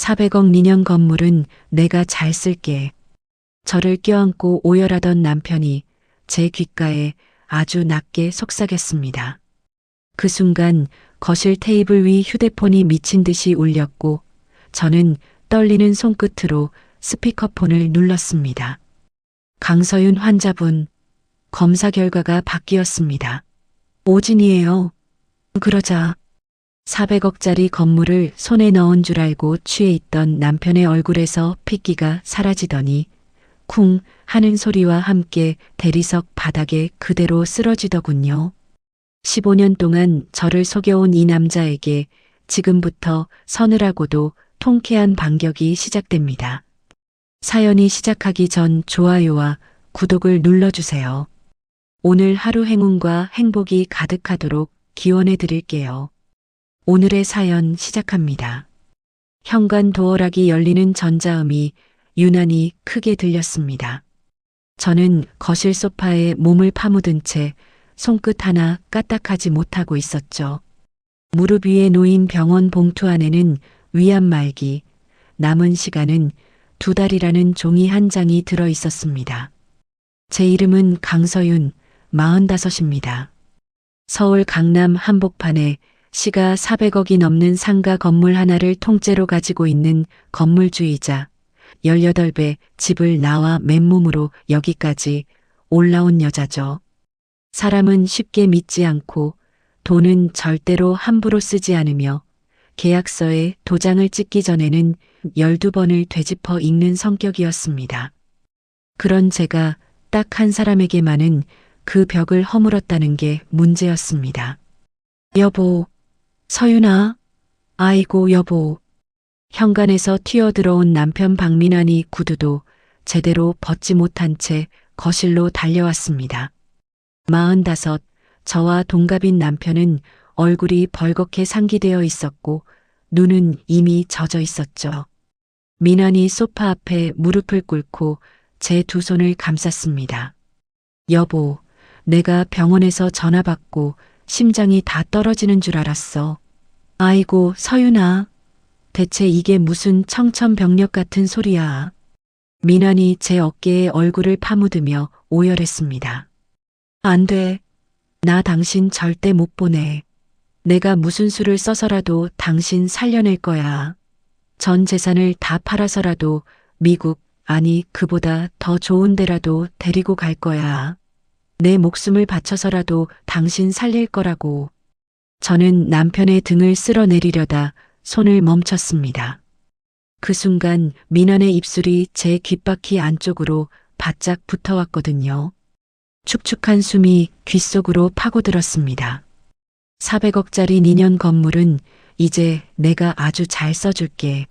400억 니년 건물은 내가 잘 쓸게. 저를 껴안고 오열하던 남편이 제 귓가에 아주 낮게 속삭였습니다. 그 순간 거실 테이블 위 휴대폰이 미친 듯이 울렸고 저는 떨리는 손끝으로 스피커폰을 눌렀습니다. 강서윤 환자분, 검사 결과가 바뀌었습니다. 오진이에요. 그러자 400억짜리 건물을 손에 넣은 줄 알고 취해 있던 남편의 얼굴에서 핏기가 사라지더니 쿵 하는 소리와 함께 대리석 바닥에 그대로 쓰러지더군요. 15년 동안 저를 속여온 이 남자에게 지금부터 서늘하고도 통쾌한 반격이 시작됩니다. 사연이 시작하기 전 좋아요와 구독을 눌러주세요. 오늘 하루 행운과 행복이 가득하도록 기원해 드릴게요. 오늘의 사연 시작합니다. 현관 도어락이 열리는 전자음이 유난히 크게 들렸습니다. 저는 거실 소파에 몸을 파묻은 채 손끝 하나 까딱하지 못하고 있었죠. 무릎 위에 놓인 병원 봉투 안에는 위안 말기, 남은 시간은 2달이라는 종이 한 장이 들어 있었습니다. 제 이름은 강서윤, 45입니다. 서울 강남 한복판에 시가 400억이 넘는 상가 건물 하나를 통째로 가지고 있는 건물주이자 18배 집을 나와 맨몸으로 여기까지 올라온 여자죠. 사람은 쉽게 믿지 않고 돈은 절대로 함부로 쓰지 않으며 계약서에 도장을 찍기 전에는 12번을 되짚어 읽는 성격이었습니다. 그런 제가 딱 한 사람에게만은 그 벽을 허물었다는 게 문제였습니다. 여보, 서윤아, 아이고 여보. 현관에서 튀어들어온 남편 박민환이 구두도 제대로 벗지 못한 채 거실로 달려왔습니다. 45, 저와 동갑인 남편은 얼굴이 벌겋게 상기되어 있었고 눈은 이미 젖어 있었죠. 민환이 소파 앞에 무릎을 꿇고 제 두 손을 감쌌습니다. 여보, 내가 병원에서 전화 받고 심장이 다 떨어지는 줄 알았어. 아이고 서윤아, 대체 이게 무슨 청천벽력 같은 소리야. 민환이 제 어깨에 얼굴을 파묻으며 오열했습니다. 안 돼. 나 당신 절대 못 보내. 내가 무슨 수를 써서라도 당신 살려낼 거야. 전 재산을 다 팔아서라도 미국, 아니 그보다 더 좋은 데라도 데리고 갈 거야. 내 목숨을 바쳐서라도 당신 살릴 거라고. 저는 남편의 등을 쓸어내리려다 손을 멈췄습니다. 그 순간 민환의 입술이 제 귓바퀴 안쪽으로 바짝 붙어왔거든요. 축축한 숨이 귓속으로 파고들었습니다. 400억짜리 니년 건물은 이제 내가 아주 잘 써줄게.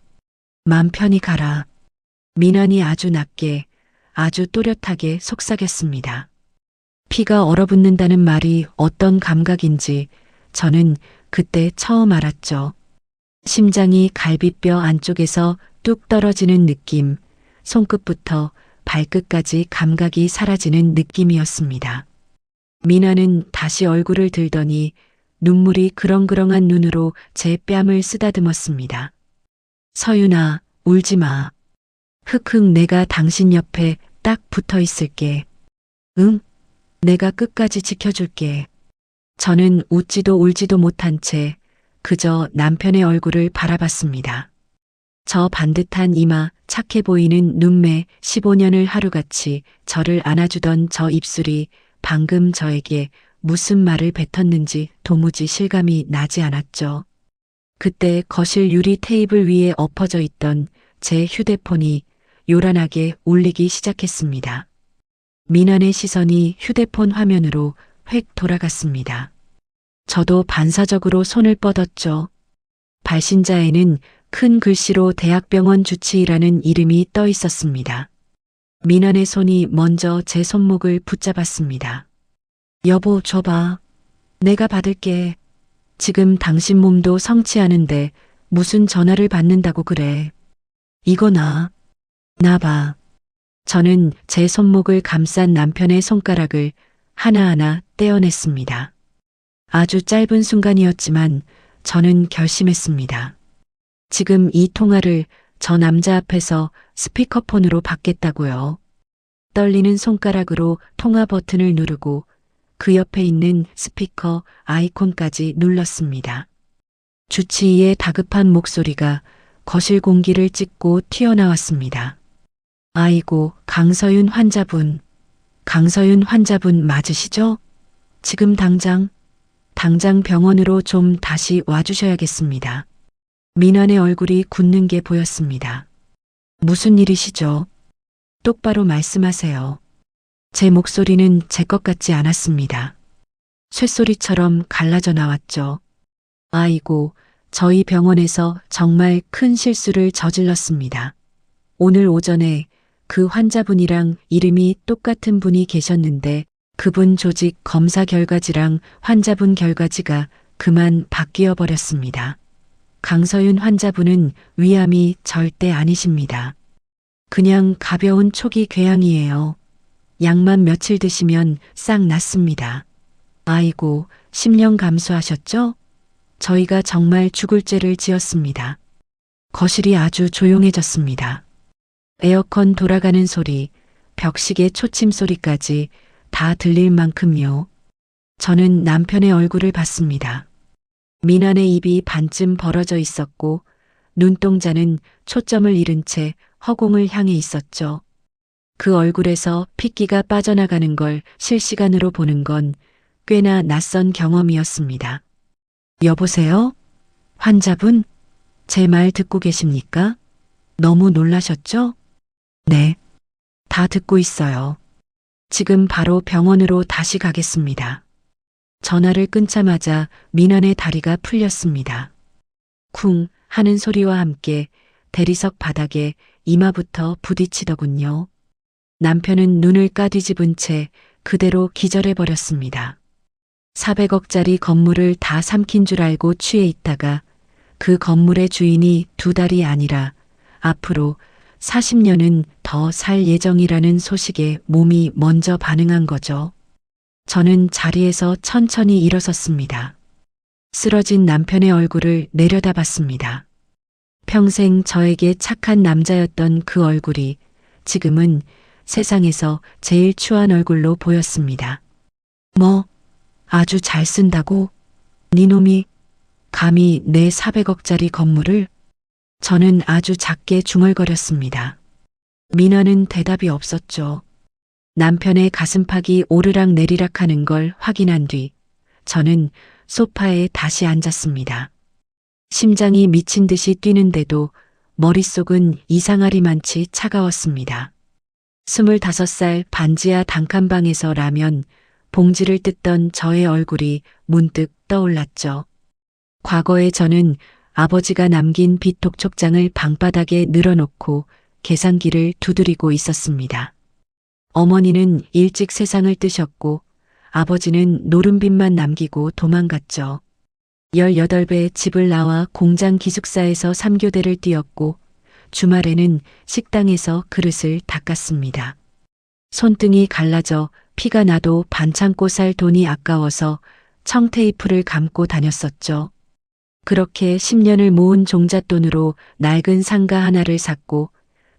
맘 편히 가라. 민환이 아주 낮게, 아주 또렷하게 속삭였습니다. 피가 얼어붙는다는 말이 어떤 감각인지 저는 그때 처음 알았죠. 심장이 갈비뼈 안쪽에서 뚝 떨어지는 느낌, 손끝부터 발끝까지 감각이 사라지는 느낌이었습니다. 민환은 다시 얼굴을 들더니 눈물이 그렁그렁한 눈으로 제 뺨을 쓰다듬었습니다. 서윤아, 울지 마. 흑흑 내가 당신 옆에 딱 붙어 있을게. 응? 내가 끝까지 지켜줄게. 저는 웃지도 울지도 못한 채 그저 남편의 얼굴을 바라봤습니다. 저 반듯한 이마, 착해 보이는 눈매, 15년을 하루같이 저를 안아주던 저 입술이 방금 저에게 무슨 말을 뱉었는지 도무지 실감이 나지 않았죠. 그때 거실 유리 테이블 위에 엎어져 있던 제 휴대폰이 요란하게 울리기 시작했습니다. 민환의 시선이 휴대폰 화면으로 획 돌아갔습니다. 저도 반사적으로 손을 뻗었죠. 발신자에는 큰 글씨로 대학병원 주치의라는 이름이 떠 있었습니다. 민환의 손이 먼저 제 손목을 붙잡았습니다. 여보, 줘봐. 내가 받을게. 지금 당신 몸도 성취하는데 무슨 전화를 받는다고 그래. 이거 나 봐. 저는 제 손목을 감싼 남편의 손가락을 하나하나 떼어냈습니다. 아주 짧은 순간이었지만 저는 결심했습니다. 지금 이 통화를 저 남자 앞에서 스피커폰으로 받겠다고요. 떨리는 손가락으로 통화 버튼을 누르고 그 옆에 있는 스피커 아이콘까지 눌렀습니다. 주치의의 다급한 목소리가 거실 공기를 찢고 튀어나왔습니다. 아이고, 강서윤 환자분 맞으시죠? 지금 당장 병원으로 좀 다시 와주셔야겠습니다. 민환의 얼굴이 굳는 게 보였습니다. 무슨 일이시죠? 똑바로 말씀하세요. 제 목소리는 제 것 같지 않았습니다. 쇳소리처럼 갈라져 나왔죠. 아이고, 저희 병원에서 정말 큰 실수를 저질렀습니다. 오늘 오전에 그 환자분이랑 이름이 똑같은 분이 계셨는데 그분 조직 검사 결과지랑 환자분 결과지가 그만 바뀌어 버렸습니다. 강서윤 환자분은 위암이 절대 아니십니다. 그냥 가벼운 초기 궤양이에요. 약만 며칠 드시면 싹 낫습니다. 아이고, 10년 감수하셨죠? 저희가 정말 죽을 죄를 지었습니다. 거실이 아주 조용해졌습니다. 에어컨 돌아가는 소리, 벽시계 초침 소리까지 다 들릴 만큼요. 저는 남편의 얼굴을 봤습니다. 민환의 입이 반쯤 벌어져 있었고 눈동자는 초점을 잃은 채 허공을 향해 있었죠. 그 얼굴에서 핏기가 빠져나가는 걸 실시간으로 보는 건 꽤나 낯선 경험이었습니다. 여보세요? 환자분? 제 말 듣고 계십니까? 너무 놀라셨죠? 네. 다 듣고 있어요. 지금 바로 병원으로 다시 가겠습니다. 전화를 끊자마자 민환의 다리가 풀렸습니다. 쿵 하는 소리와 함께 대리석 바닥에 이마부터 부딪히더군요. 남편은 눈을 까뒤집은 채 그대로 기절해 버렸습니다. 400억짜리 건물을 다 삼킨 줄 알고 취해 있다가 그 건물의 주인이 2달이 아니라 앞으로 40년은 더 살 예정이라는 소식에 몸이 먼저 반응한 거죠. 저는 자리에서 천천히 일어섰습니다. 쓰러진 남편의 얼굴을 내려다봤습니다. 평생 저에게 착한 남자였던 그 얼굴이 지금은 세상에서 제일 추한 얼굴로 보였습니다. 뭐, 아주 잘 쓴다고? 니놈이 감히 내 400억짜리 건물을? 저는 아주 작게 중얼거렸습니다. 민환은 대답이 없었죠. 남편의 가슴팍이 오르락 내리락 하는 걸 확인한 뒤 저는 소파에 다시 앉았습니다. 심장이 미친 듯이 뛰는데도 머릿속은 이상하리만치 차가웠습니다. 25살 반지하 단칸방에서 라면 봉지를 뜯던 저의 얼굴이 문득 떠올랐죠. 과거에 저는 아버지가 남긴 빚독촉장을 방바닥에 늘어놓고 계산기를 두드리고 있었습니다. 어머니는 일찍 세상을 뜨셨고 아버지는 노름빚만 남기고 도망갔죠. 18배 집을 나와 공장 기숙사에서 3교대를 뛰었고 주말에는 식당에서 그릇을 닦았습니다. 손등이 갈라져 피가 나도 반창고 살 돈이 아까워서 청테이프를 감고 다녔었죠. 그렇게 10년을 모은 종잣돈으로 낡은 상가 하나를 샀고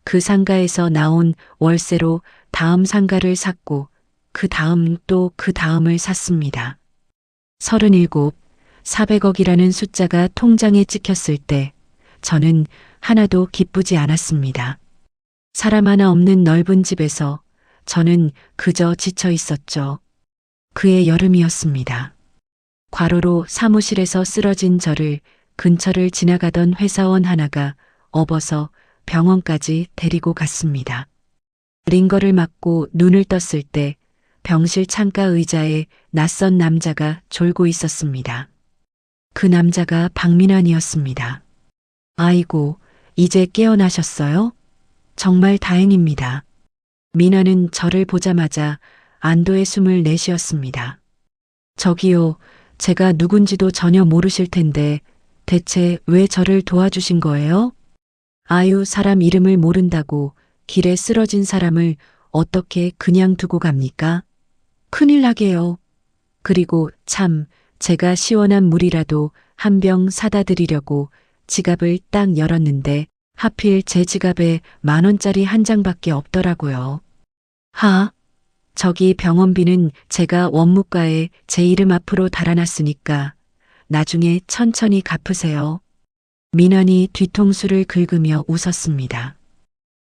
그 상가에서 나온 월세로 다음 상가를 샀고 그 다음 또 그 다음을 샀습니다. 37, 400억이라는 숫자가 통장에 찍혔을 때 저는 하나도 기쁘지 않았습니다. 사람 하나 없는 넓은 집에서 저는 그저 지쳐 있었죠. 그해 여름이었습니다. 과로로 사무실에서 쓰러진 저를 근처를 지나가던 회사원 하나가 업어서 병원까지 데리고 갔습니다. 링거를 맞고 눈을 떴을 때 병실 창가 의자에 낯선 남자가 졸고 있었습니다. 그 남자가 박민환이었습니다. 아이고, 이제 깨어나셨어요? 정말 다행입니다. 민환은 저를 보자마자 안도의 숨을 내쉬었습니다. 저기요, 제가 누군지도 전혀 모르실 텐데 대체 왜 저를 도와주신 거예요? 아유, 사람 이름을 모른다고 길에 쓰러진 사람을 어떻게 그냥 두고 갑니까? 큰일 나게요. 그리고 참, 제가 시원한 물이라도 한 병 사다 드리려고 지갑을 딱 열었는데 하필 제 지갑에 10,000원짜리 한 장밖에 없더라고요. 저기 병원비는 제가 원무과에 제 이름 앞으로 달아놨으니까 나중에 천천히 갚으세요. 민환이 뒤통수를 긁으며 웃었습니다.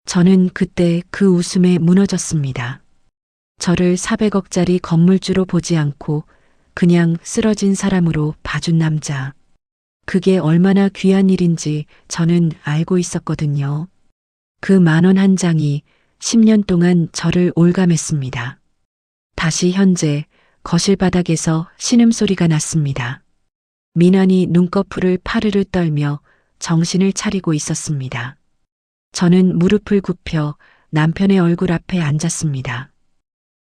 저는 그때 그 웃음에 무너졌습니다. 저를 400억짜리 건물주로 보지 않고 그냥 쓰러진 사람으로 봐준 남자. 그게 얼마나 귀한 일인지 저는 알고 있었거든요. 그 10,000원 한 장이 10년 동안 저를 올감했습니다. 다시 현재 거실 바닥에서 신음소리가 났습니다. 민환이 눈꺼풀을 파르르 떨며 정신을 차리고 있었습니다. 저는 무릎을 굽혀 남편의 얼굴 앞에 앉았습니다.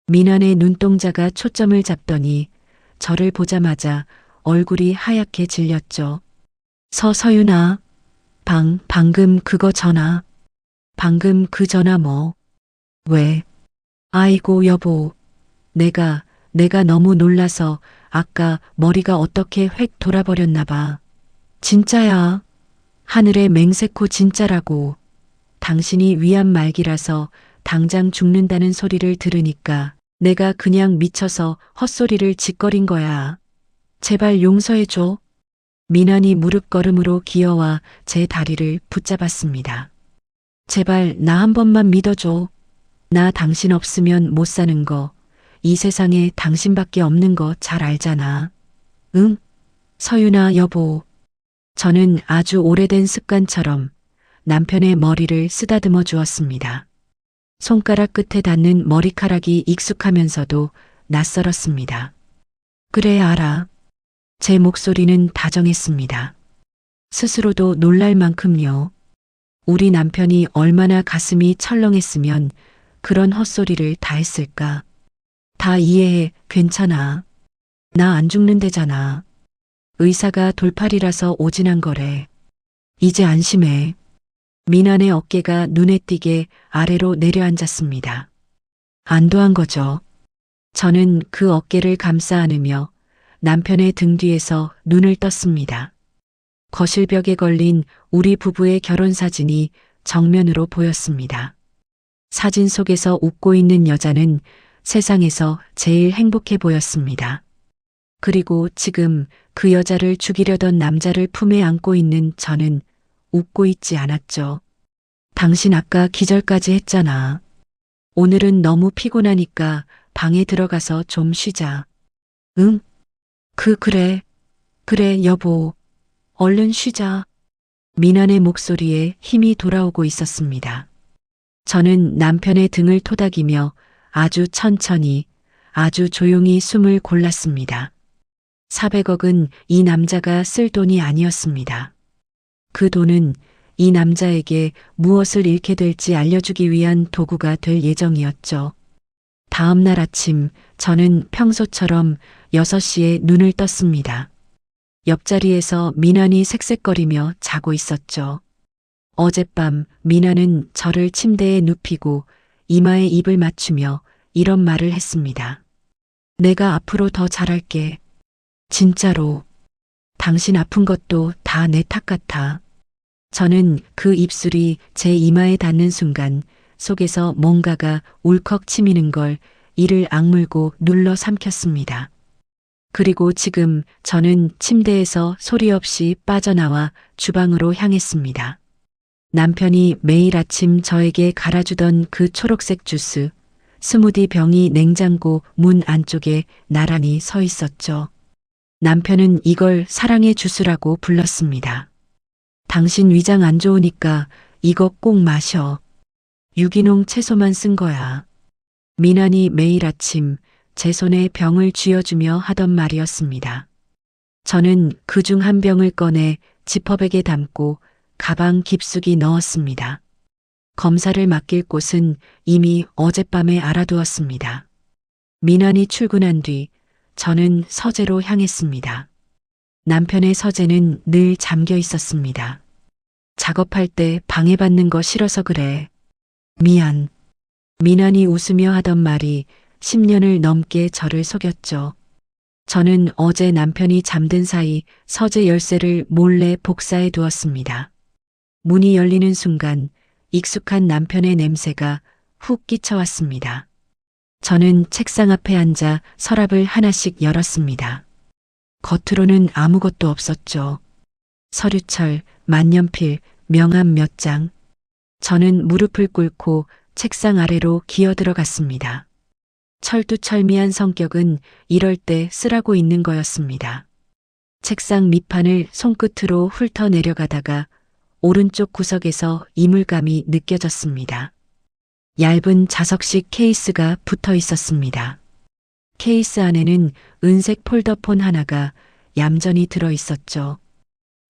민환의 눈동자가 초점을 잡더니 저를 보자마자 얼굴이 하얗게 질렸죠. 서윤아, 방금 그거 전화. 방금 그 전화 뭐? 왜? 아이고 여보, 내가 너무 놀라서 아까 머리가 어떻게 획 돌아버렸나 봐. 진짜야. 하늘의 맹세코 진짜라고. 당신이 위암 말기라서 당장 죽는다는 소리를 들으니까 내가 그냥 미쳐서 헛소리를 짓거린 거야. 제발 용서해줘. 민환이 무릎걸음으로 기어와 제 다리를 붙잡았습니다. 제발 나 한 번만 믿어줘. 나 당신 없으면 못 사는 거, 이 세상에 당신밖에 없는 거 잘 알잖아. 응? 서윤아 여보. 저는 아주 오래된 습관처럼 남편의 머리를 쓰다듬어 주었습니다. 손가락 끝에 닿는 머리카락이 익숙하면서도 낯설었습니다. 그래 알아. 제 목소리는 다정했습니다. 스스로도 놀랄 만큼요. 우리 남편이 얼마나 가슴이 철렁했으면 그런 헛소리를 다 했을까. 다 이해해. 괜찮아. 나 안 죽는데잖아. 의사가 돌팔이라서 오진한 거래. 이제 안심해. 민환의 어깨가 눈에 띄게 아래로 내려앉았습니다. 안도한 거죠. 저는 그 어깨를 감싸 안으며 남편의 등 뒤에서 눈을 떴습니다. 거실벽에 걸린 우리 부부의 결혼 사진이 정면으로 보였습니다. 사진 속에서 웃고 있는 여자는 세상에서 제일 행복해 보였습니다. 그리고 지금 그 여자를 죽이려던 남자를 품에 안고 있는 저는 웃고 있지 않았죠. 당신 아까 기절까지 했잖아. 오늘은 너무 피곤하니까 방에 들어가서 좀 쉬자. 응? 그래 여보. 얼른 쉬자. 민환의 목소리에 힘이 돌아오고 있었습니다. 저는 남편의 등을 토닥이며 아주 천천히, 아주 조용히 숨을 골랐습니다. 400억은 이 남자가 쓸 돈이 아니었습니다. 그 돈은 이 남자에게 무엇을 잃게 될지 알려주기 위한 도구가 될 예정이었죠. 다음 날 아침 저는 평소처럼 6시에 눈을 떴습니다. 옆자리에서 민환이 색색거리며 자고 있었죠. 어젯밤 민환은 저를 침대에 눕히고 이마에 입을 맞추며 이런 말을 했습니다. 내가 앞으로 더 잘할게. 진짜로. 당신 아픈 것도 다 내 탓 같아. 저는 그 입술이 제 이마에 닿는 순간 속에서 뭔가가 울컥 치미는 걸 이를 악물고 눌러 삼켰습니다. 그리고 지금 저는 침대에서 소리 없이 빠져나와 주방으로 향했습니다. 남편이 매일 아침 저에게 갈아주던 그 초록색 주스, 스무디 병이 냉장고 문 안쪽에 나란히 서 있었죠. 남편은 이걸 사랑의 주스라고 불렀습니다. 당신 위장 안 좋으니까 이거 꼭 마셔. 유기농 채소만 쓴 거야. 민환이 매일 아침 제 손에 병을 쥐어주며 하던 말이었습니다. 저는 그중 한 병을 꺼내 지퍼백에 담고 가방 깊숙이 넣었습니다. 검사를 맡길 곳은 이미 어젯밤에 알아두었습니다. 민환이 출근한 뒤 저는 서재로 향했습니다. 남편의 서재는 늘 잠겨 있었습니다. 작업할 때 방해받는 거 싫어서 그래. 미안. 민환이 웃으며 하던 말이 10년을 넘게 저를 속였죠. 저는 어제 남편이 잠든 사이 서재 열쇠를 몰래 복사해 두었습니다. 문이 열리는 순간 익숙한 남편의 냄새가 훅 끼쳐왔습니다. 저는 책상 앞에 앉아 서랍을 하나씩 열었습니다. 겉으로는 아무것도 없었죠. 서류철, 만년필, 명함 몇 장. 저는 무릎을 꿇고 책상 아래로 기어 들어갔습니다. 철두철미한 성격은 이럴 때 쓰라고 있는 거였습니다. 책상 밑판을 손끝으로 훑어 내려가다가 오른쪽 구석에서 이물감이 느껴졌습니다. 얇은 자석식 케이스가 붙어 있었습니다. 케이스 안에는 은색 폴더폰 하나가 얌전히 들어 있었죠.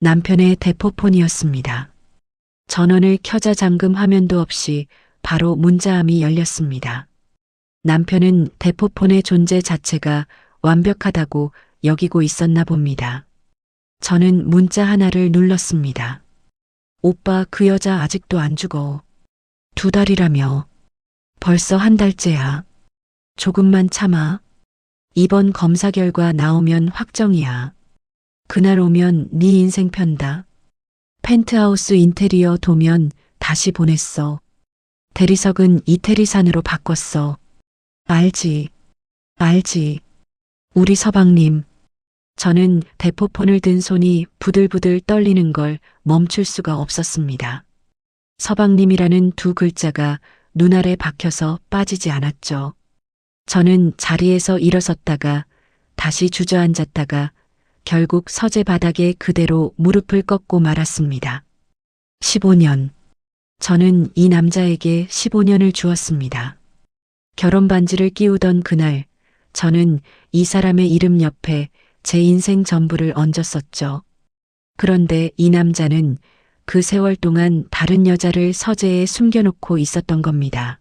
남편의 대포폰이었습니다. 전원을 켜자 잠금 화면도 없이 바로 문자함이 열렸습니다. 남편은 대포폰의 존재 자체가 완벽하다고 여기고 있었나 봅니다. 저는 문자 하나를 눌렀습니다. 오빠, 그 여자 아직도 안 죽어. 2달이라며. 벌써 1달째야. 조금만 참아. 이번 검사 결과 나오면 확정이야. 그날 오면 네 인생 편다. 펜트하우스 인테리어 도면 다시 보냈어. 대리석은 이태리산으로 바꿨어. 알지. 우리 서방님. 저는 대포폰을 든 손이 부들부들 떨리는 걸 멈출 수가 없었습니다. 서방님이라는 2글자가 눈알에 박혀서 빠지지 않았죠. 저는 자리에서 일어섰다가 다시 주저앉았다가 결국 서재 바닥에 그대로 무릎을 꺾고 말았습니다. 15년. 저는 이 남자에게 15년을 주었습니다. 결혼 반지를 끼우던 그날, 저는 이 사람의 이름 옆에 제 인생 전부를 얹었었죠. 그런데 이 남자는 그 세월 동안 다른 여자를 서재에 숨겨놓고 있었던 겁니다.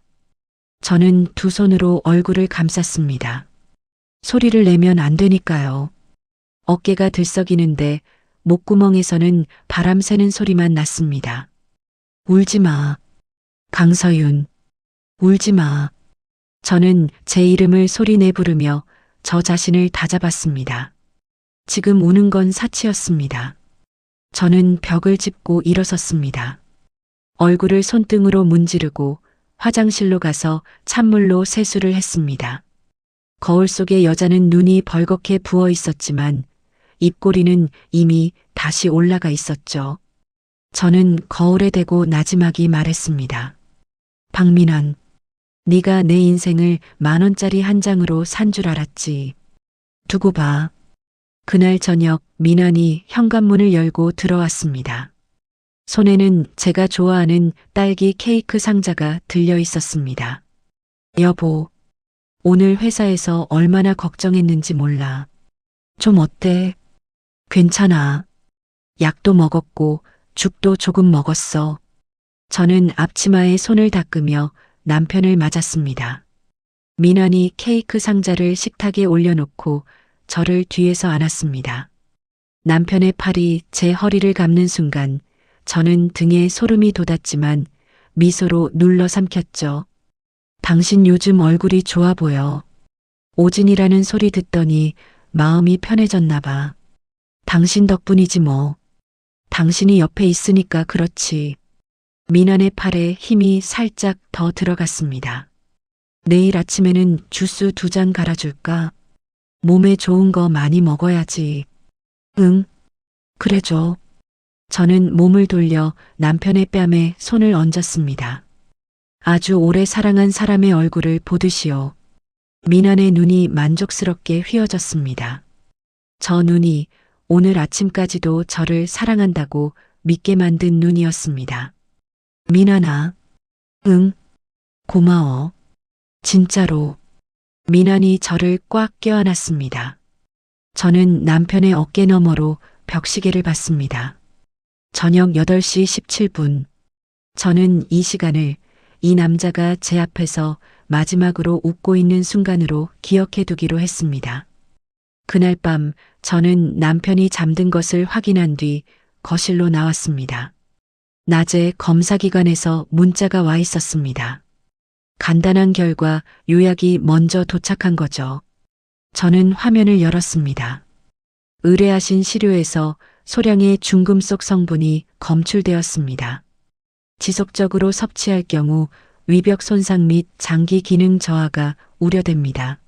저는 2 손으로 얼굴을 감쌌습니다. 소리를 내면 안 되니까요. 어깨가 들썩이는데 목구멍에서는 바람 새는 소리만 났습니다. 울지 마. 강서윤. 울지 마. 저는 제 이름을 소리내 부르며 저 자신을 다잡았습니다. 지금 우는 건 사치였습니다. 저는 벽을 짚고 일어섰습니다. 얼굴을 손등으로 문지르고 화장실로 가서 찬물로 세수를 했습니다. 거울 속의 여자는 눈이 벌겋게 부어 있었지만 입꼬리는 이미 다시 올라가 있었죠. 저는 거울에 대고 나지막이 말했습니다. 박민환, 네가 내 인생을 10,000원짜리 한 장으로 산 줄 알았지. 두고 봐. 그날 저녁 민환이 현관문을 열고 들어왔습니다. 손에는 제가 좋아하는 딸기 케이크 상자가 들려 있었습니다. 여보, 오늘 회사에서 얼마나 걱정했는지 몰라. 좀 어때? 괜찮아. 약도 먹었고 죽도 조금 먹었어. 저는 앞치마에 손을 닦으며 남편을 맞았습니다. 민환이 케이크 상자를 식탁에 올려놓고 저를 뒤에서 안았습니다. 남편의 팔이 제 허리를 감는 순간 저는 등에 소름이 돋았지만 미소로 눌러 삼켰죠. 당신 요즘 얼굴이 좋아 보여. 오진이라는 소리 듣더니 마음이 편해졌나 봐. 당신 덕분이지 뭐. 당신이 옆에 있으니까 그렇지. 민환의 팔에 힘이 살짝 더 들어갔습니다. 내일 아침에는 주스 2잔 갈아줄까? 몸에 좋은 거 많이 먹어야지. 응, 그래 줘. 저는 몸을 돌려 남편의 뺨에 손을 얹었습니다. 아주 오래 사랑한 사람의 얼굴을 보듯이요. 민환의 눈이 만족스럽게 휘어졌습니다. 저 눈이 오늘 아침까지도 저를 사랑한다고 믿게 만든 눈이었습니다. 민환아. 응, 고마워. 진짜로. 민환이 저를 꽉 껴안았습니다. 저는 남편의 어깨 너머로 벽시계를 봤습니다. 저녁 8시 17분. 저는 이 시간을 이 남자가 제 앞에서 마지막으로 웃고 있는 순간으로 기억해 두기로 했습니다. 그날 밤 저는 남편이 잠든 것을 확인한 뒤 거실로 나왔습니다. 낮에 검사기관에서 문자가 와 있었습니다. 간단한 결과 요약이 먼저 도착한 거죠. 저는 화면을 열었습니다. 의뢰하신 시료에서 소량의 중금속 성분이 검출되었습니다. 지속적으로 섭취할 경우 위벽 손상 및 장기 기능 저하가 우려됩니다.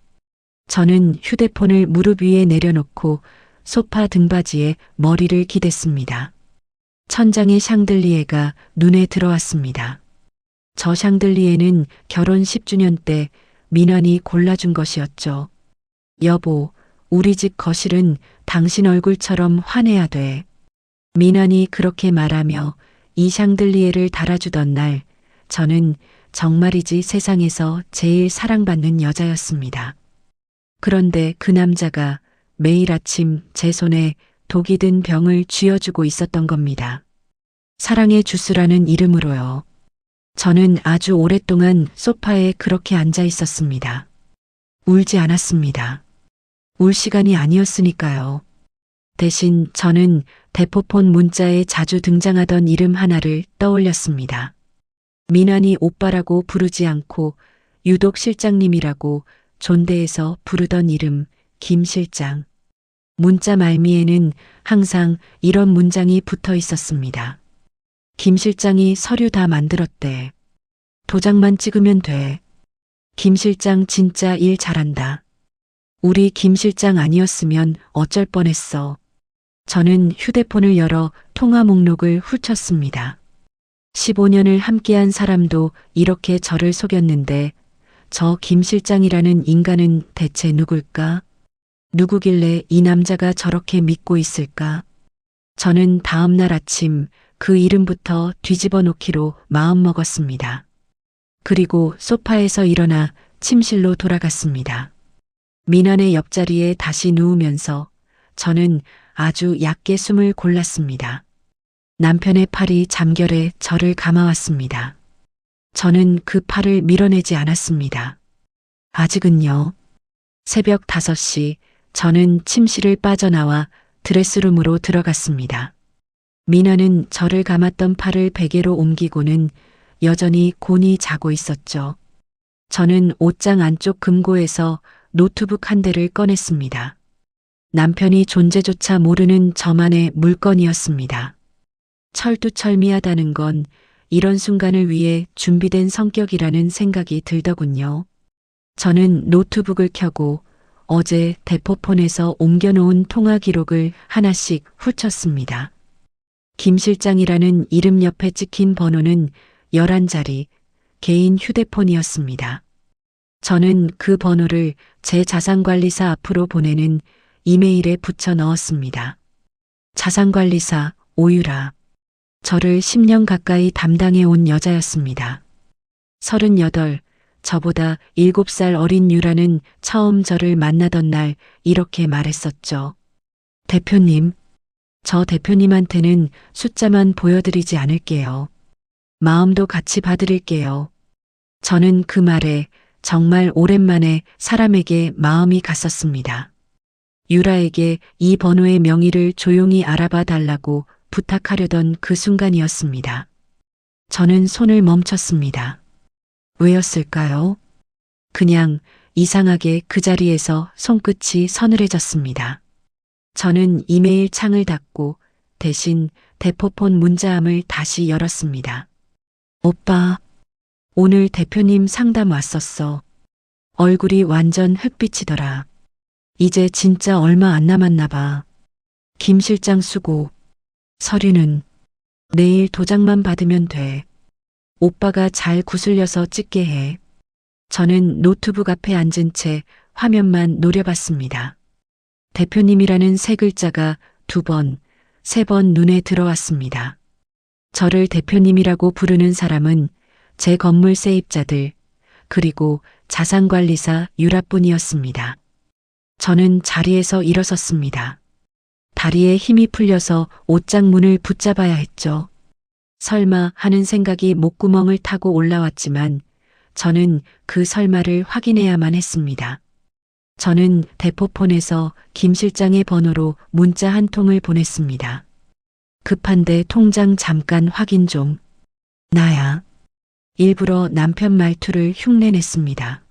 저는 휴대폰을 무릎 위에 내려놓고 소파 등받이에 머리를 기댔습니다. 천장의 샹들리에가 눈에 들어왔습니다. 저 샹들리에는 결혼 10주년 때 민환이 골라준 것이었죠. 여보, 우리 집 거실은 당신 얼굴처럼 환해야 돼. 민환이 그렇게 말하며 이 샹들리에를 달아주던 날, 저는 정말이지 세상에서 제일 사랑받는 여자였습니다. 그런데 그 남자가 매일 아침 제 손에 독이 든 병을 쥐어주고 있었던 겁니다. 사랑의 주스라는 이름으로요. 저는 아주 오랫동안 소파에 그렇게 앉아 있었습니다. 울지 않았습니다. 울 시간이 아니었으니까요. 대신 저는 대포폰 문자에 자주 등장하던 이름 하나를 떠올렸습니다. 민환이 오빠라고 부르지 않고 유독 실장님이라고 존대해서 부르던 이름 김 실장. 문자 말미에는 항상 이런 문장이 붙어 있었습니다. 김 실장이 서류 다 만들었대. 도장만 찍으면 돼. 김 실장 진짜 일 잘한다. 우리 김 실장 아니었으면 어쩔 뻔했어. 저는 휴대폰을 열어 통화 목록을 훑었습니다. 15년을 함께한 사람도 이렇게 저를 속였는데 저 김 실장이라는 인간은 대체 누굴까? 누구길래 이 남자가 저렇게 믿고 있을까? 저는 다음 날 아침 그 이름부터 뒤집어 놓기로 마음먹었습니다. 그리고 소파에서 일어나 침실로 돌아갔습니다. 민환의 옆자리에 다시 누우면서 저는 아주 얕게 숨을 골랐습니다. 남편의 팔이 잠결에 저를 감아왔습니다. 저는 그 팔을 밀어내지 않았습니다. 아직은요. 새벽 5시 저는 침실을 빠져나와 드레스룸으로 들어갔습니다. 민환은 저를 감았던 팔을 베개로 옮기고는 여전히 곤히 자고 있었죠. 저는 옷장 안쪽 금고에서 노트북 한 대를 꺼냈습니다. 남편이 존재조차 모르는 저만의 물건이었습니다. 철두철미하다는 건 이런 순간을 위해 준비된 성격이라는 생각이 들더군요. 저는 노트북을 켜고 어제 대포폰에서 옮겨놓은 통화 기록을 하나씩 훑었습니다. 김 실장이라는 이름 옆에 찍힌 번호는 11자리 개인 휴대폰이었습니다. 저는 그 번호를 제 자산관리사 앞으로 보내는 이메일에 붙여 넣었습니다. 자산관리사 오유라. 저를 10년 가까이 담당해 온 여자였습니다. 38, 저보다 7살 어린 유라는 처음 저를 만나던 날 이렇게 말했었죠. 대표님, 저 대표님한테는 숫자만 보여드리지 않을게요. 마음도 같이 봐드릴게요. 저는 그 말에 정말 오랜만에 사람에게 마음이 갔었습니다. 유라에게 이 번호의 명의를 조용히 알아봐 달라고 부탁하려던 그 순간이었습니다. 저는 손을 멈췄습니다. 왜였을까요? 그냥 이상하게 그 자리에서 손끝이 서늘해졌습니다. 저는 이메일 창을 닫고 대신 대포폰 문자함을 다시 열었습니다. 오빠, 오늘 대표님 상담 왔었어. 얼굴이 완전 흑빛이더라. 이제 진짜 얼마 안 남았나 봐. 김 실장 수고. 서류는 내일 도장만 받으면 돼. 오빠가 잘 구슬려서 찍게 해. 저는 노트북 앞에 앉은 채 화면만 노려봤습니다. 대표님이라는 세 글자가 2번, 3번 눈에 들어왔습니다. 저를 대표님이라고 부르는 사람은 제 건물 세입자들, 그리고 자산관리사 유라뿐이었습니다. 저는 자리에서 일어섰습니다. 다리에 힘이 풀려서 옷장 문을 붙잡아야 했죠. 설마 하는 생각이 목구멍을 타고 올라왔지만 저는 그 설마를 확인해야만 했습니다. 저는 대포폰에서 김 실장의 번호로 문자 한 통을 보냈습니다. 급한데 통장 잠깐 확인 좀. 나야. 일부러 남편 말투를 흉내냈습니다.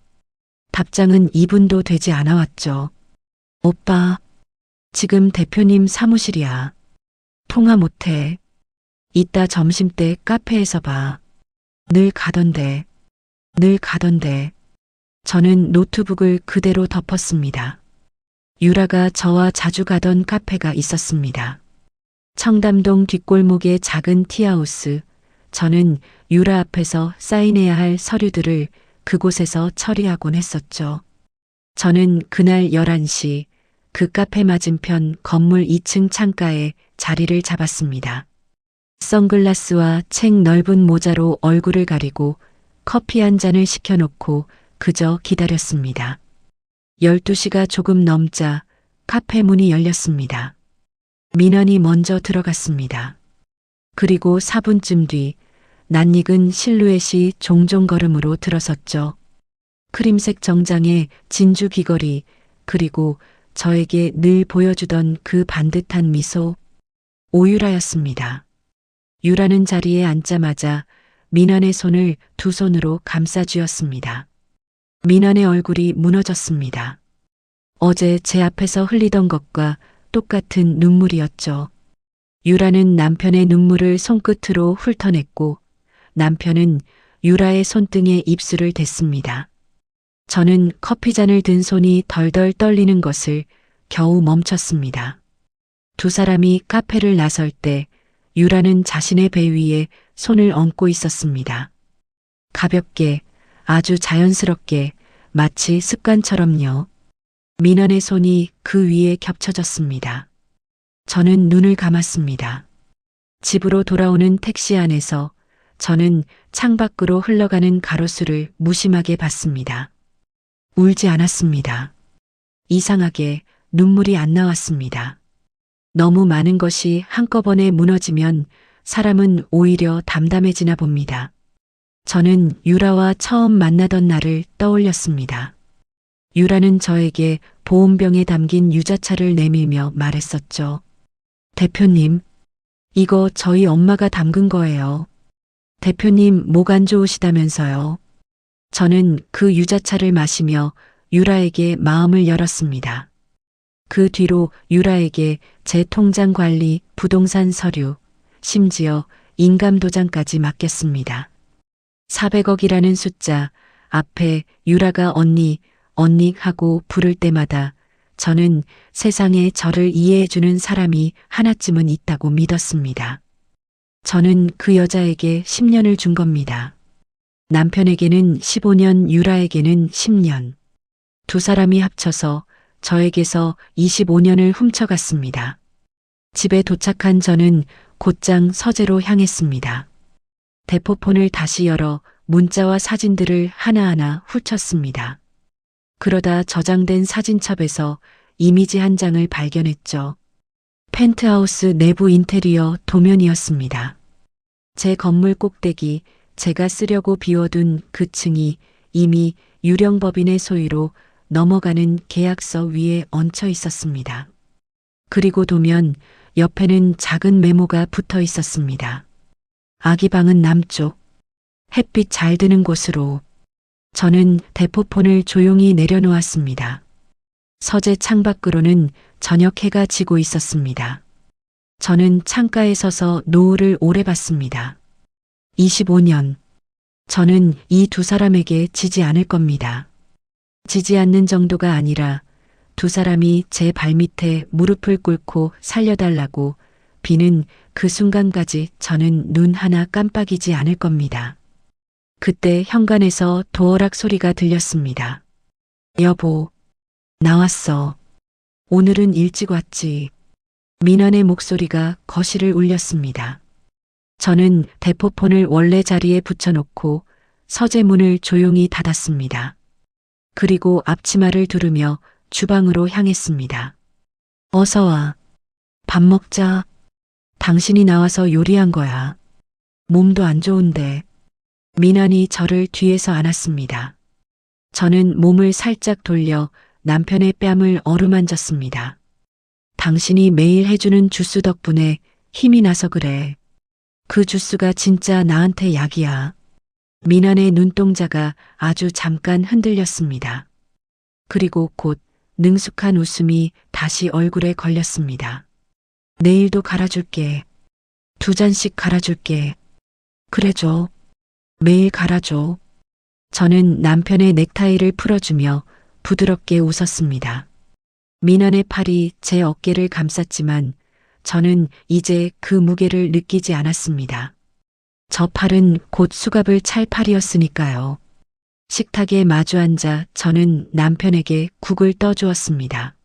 답장은 2분도 되지 않아 왔죠. 오빠, 지금 대표님 사무실이야. 통화 못해. 이따 점심때 카페에서 봐. 늘 가던데. 늘 가던데. 저는 노트북을 그대로 덮었습니다. 유라가 저와 자주 가던 카페가 있었습니다. 청담동 뒷골목의 작은 티하우스. 저는 유라 앞에서 사인해야 할 서류들을 그곳에서 처리하곤 했었죠. 저는 그날 11시 그 카페 맞은편 건물 2층 창가에 자리를 잡았습니다. 선글라스와 책 넓은 모자로 얼굴을 가리고 커피 한 잔을 시켜놓고 그저 기다렸습니다. 12시가 조금 넘자 카페 문이 열렸습니다. 민원이 먼저 들어갔습니다. 그리고 4분쯤 뒤 낯익은 실루엣이 종종 걸음으로 들어섰죠. 크림색 정장에 진주 귀걸이, 그리고 저에게 늘 보여주던 그 반듯한 미소, 오유라였습니다. 유라는 자리에 앉자마자 민원의 손을 두 손으로 감싸쥐었습니다. 민원의 얼굴이 무너졌습니다. 어제 제 앞에서 흘리던 것과 똑같은 눈물이었죠. 유라는 남편의 눈물을 손끝으로 훑어냈고 남편은 유라의 손등에 입술을 댔습니다. 저는 커피잔을 든 손이 덜덜 떨리는 것을 겨우 멈췄습니다. 두 사람이 카페를 나설 때 유라는 자신의 배 위에 손을 얹고 있었습니다. 가볍게, 아주 자연스럽게, 마치 습관처럼요. 민원의 손이 그 위에 겹쳐졌습니다. 저는 눈을 감았습니다. 집으로 돌아오는 택시 안에서 저는 창밖으로 흘러가는 가로수를 무심하게 봤습니다. 울지 않았습니다. 이상하게 눈물이 안 나왔습니다. 너무 많은 것이 한꺼번에 무너지면 사람은 오히려 담담해지나 봅니다. 저는 유라와 처음 만나던 날을 떠올렸습니다. 유라는 저에게 보온병에 담긴 유자차를 내밀며 말했었죠. 대표님, 이거 저희 엄마가 담근 거예요. 대표님 목 안 좋으시다면서요. 저는 그 유자차를 마시며 유라에게 마음을 열었습니다. 그 뒤로 유라에게 제 통장 관리, 부동산 서류, 심지어 인감도장까지 맡겼습니다. 400억이라는 숫자 앞에 유라가 언니 하고 부를 때마다 저는 세상에 저를 이해해주는 사람이 하나쯤은 있다고 믿었습니다. 저는 그 여자에게 10년을 준 겁니다. 남편에게는 15년, 유라에게는 10년. 두 사람이 합쳐서 저에게서 25년을 훔쳐갔습니다. 집에 도착한 저는 곧장 서재로 향했습니다. 대포폰을 다시 열어 문자와 사진들을 하나하나 훑었습니다. 그러다 저장된 사진첩에서 이미지 한 장을 발견했죠. 펜트하우스 내부 인테리어 도면이었습니다. 제 건물 꼭대기, 제가 쓰려고 비워둔 그 층이 이미 유령법인의 소유로 넘어가는 계약서 위에 얹혀 있었습니다. 그리고 도면 옆에는 작은 메모가 붙어 있었습니다. 아기 방은 남쪽, 햇빛 잘 드는 곳으로. 저는 대포폰을 조용히 내려놓았습니다. 서재 창밖으로는 저녁 해가 지고 있었습니다. 저는 창가에 서서 노을을 오래 봤습니다. 25년. 저는 이 두 사람에게 지지 않을 겁니다. 지지 않는 정도가 아니라 두 사람이 제 발밑에 무릎을 꿇고 살려달라고 비는 그 순간까지 저는 눈 하나 깜빡이지 않을 겁니다. 그때 현관에서 도어락 소리가 들렸습니다. 여보, 나왔어. 오늘은 일찍 왔지. 민원의 목소리가 거실을 울렸습니다. 저는 대포폰을 원래 자리에 붙여놓고 서재 문을 조용히 닫았습니다. 그리고 앞치마를 두르며 주방으로 향했습니다. 어서 와. 밥 먹자. 당신이 나와서 요리한 거야. 몸도 안 좋은데. 민원이 저를 뒤에서 안았습니다. 저는 몸을 살짝 돌려 남편의 뺨을 어루만졌습니다. 당신이 매일 해주는 주스 덕분에 힘이 나서 그래. 그 주스가 진짜 나한테 약이야. 민원의 눈동자가 아주 잠깐 흔들렸습니다. 그리고 곧 능숙한 웃음이 다시 얼굴에 걸렸습니다. 내일도 갈아줄게. 2잔씩 갈아줄게. 그래줘. 매일 갈아줘. 저는 남편의 넥타이를 풀어주며 부드럽게 웃었습니다. 미난의 팔이 제 어깨를 감쌌지만 저는 이제 그 무게를 느끼지 않았습니다. 저 팔은 곧 수갑을 찰 팔이었으니까요. 식탁에 마주 앉아 저는 남편에게 국을 떠주었습니다.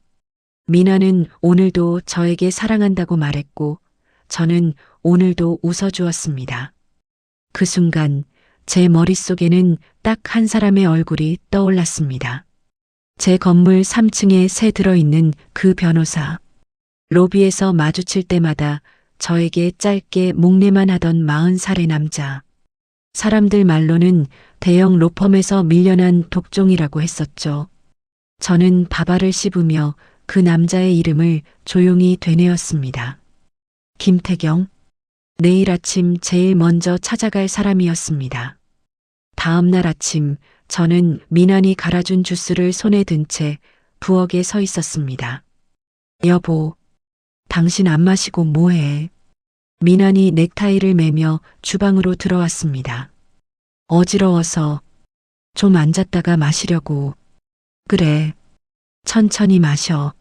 미나는 오늘도 저에게 사랑한다고 말했고 저는 오늘도 웃어주었습니다. 그 순간 제 머릿속에는 딱 한 사람의 얼굴이 떠올랐습니다. 제 건물 3층에 새 들어있는 그 변호사. 로비에서 마주칠 때마다 저에게 짧게 목례만 하던 40살의 남자. 사람들 말로는 대형 로펌에서 밀려난 독종이라고 했었죠. 저는 밥알을 씹으며 그 남자의 이름을 조용히 되뇌었습니다. 김태경. 내일 아침 제일 먼저 찾아갈 사람이었습니다. 다음 날 아침 저는 미난이 갈아준 주스를 손에 든 채 부엌에 서 있었습니다. 여보, 당신 안 마시고 뭐해? 미난이 넥타이를 매며 주방으로 들어왔습니다. 어지러워서 좀 앉았다가 마시려고. 그래, 천천히 마셔.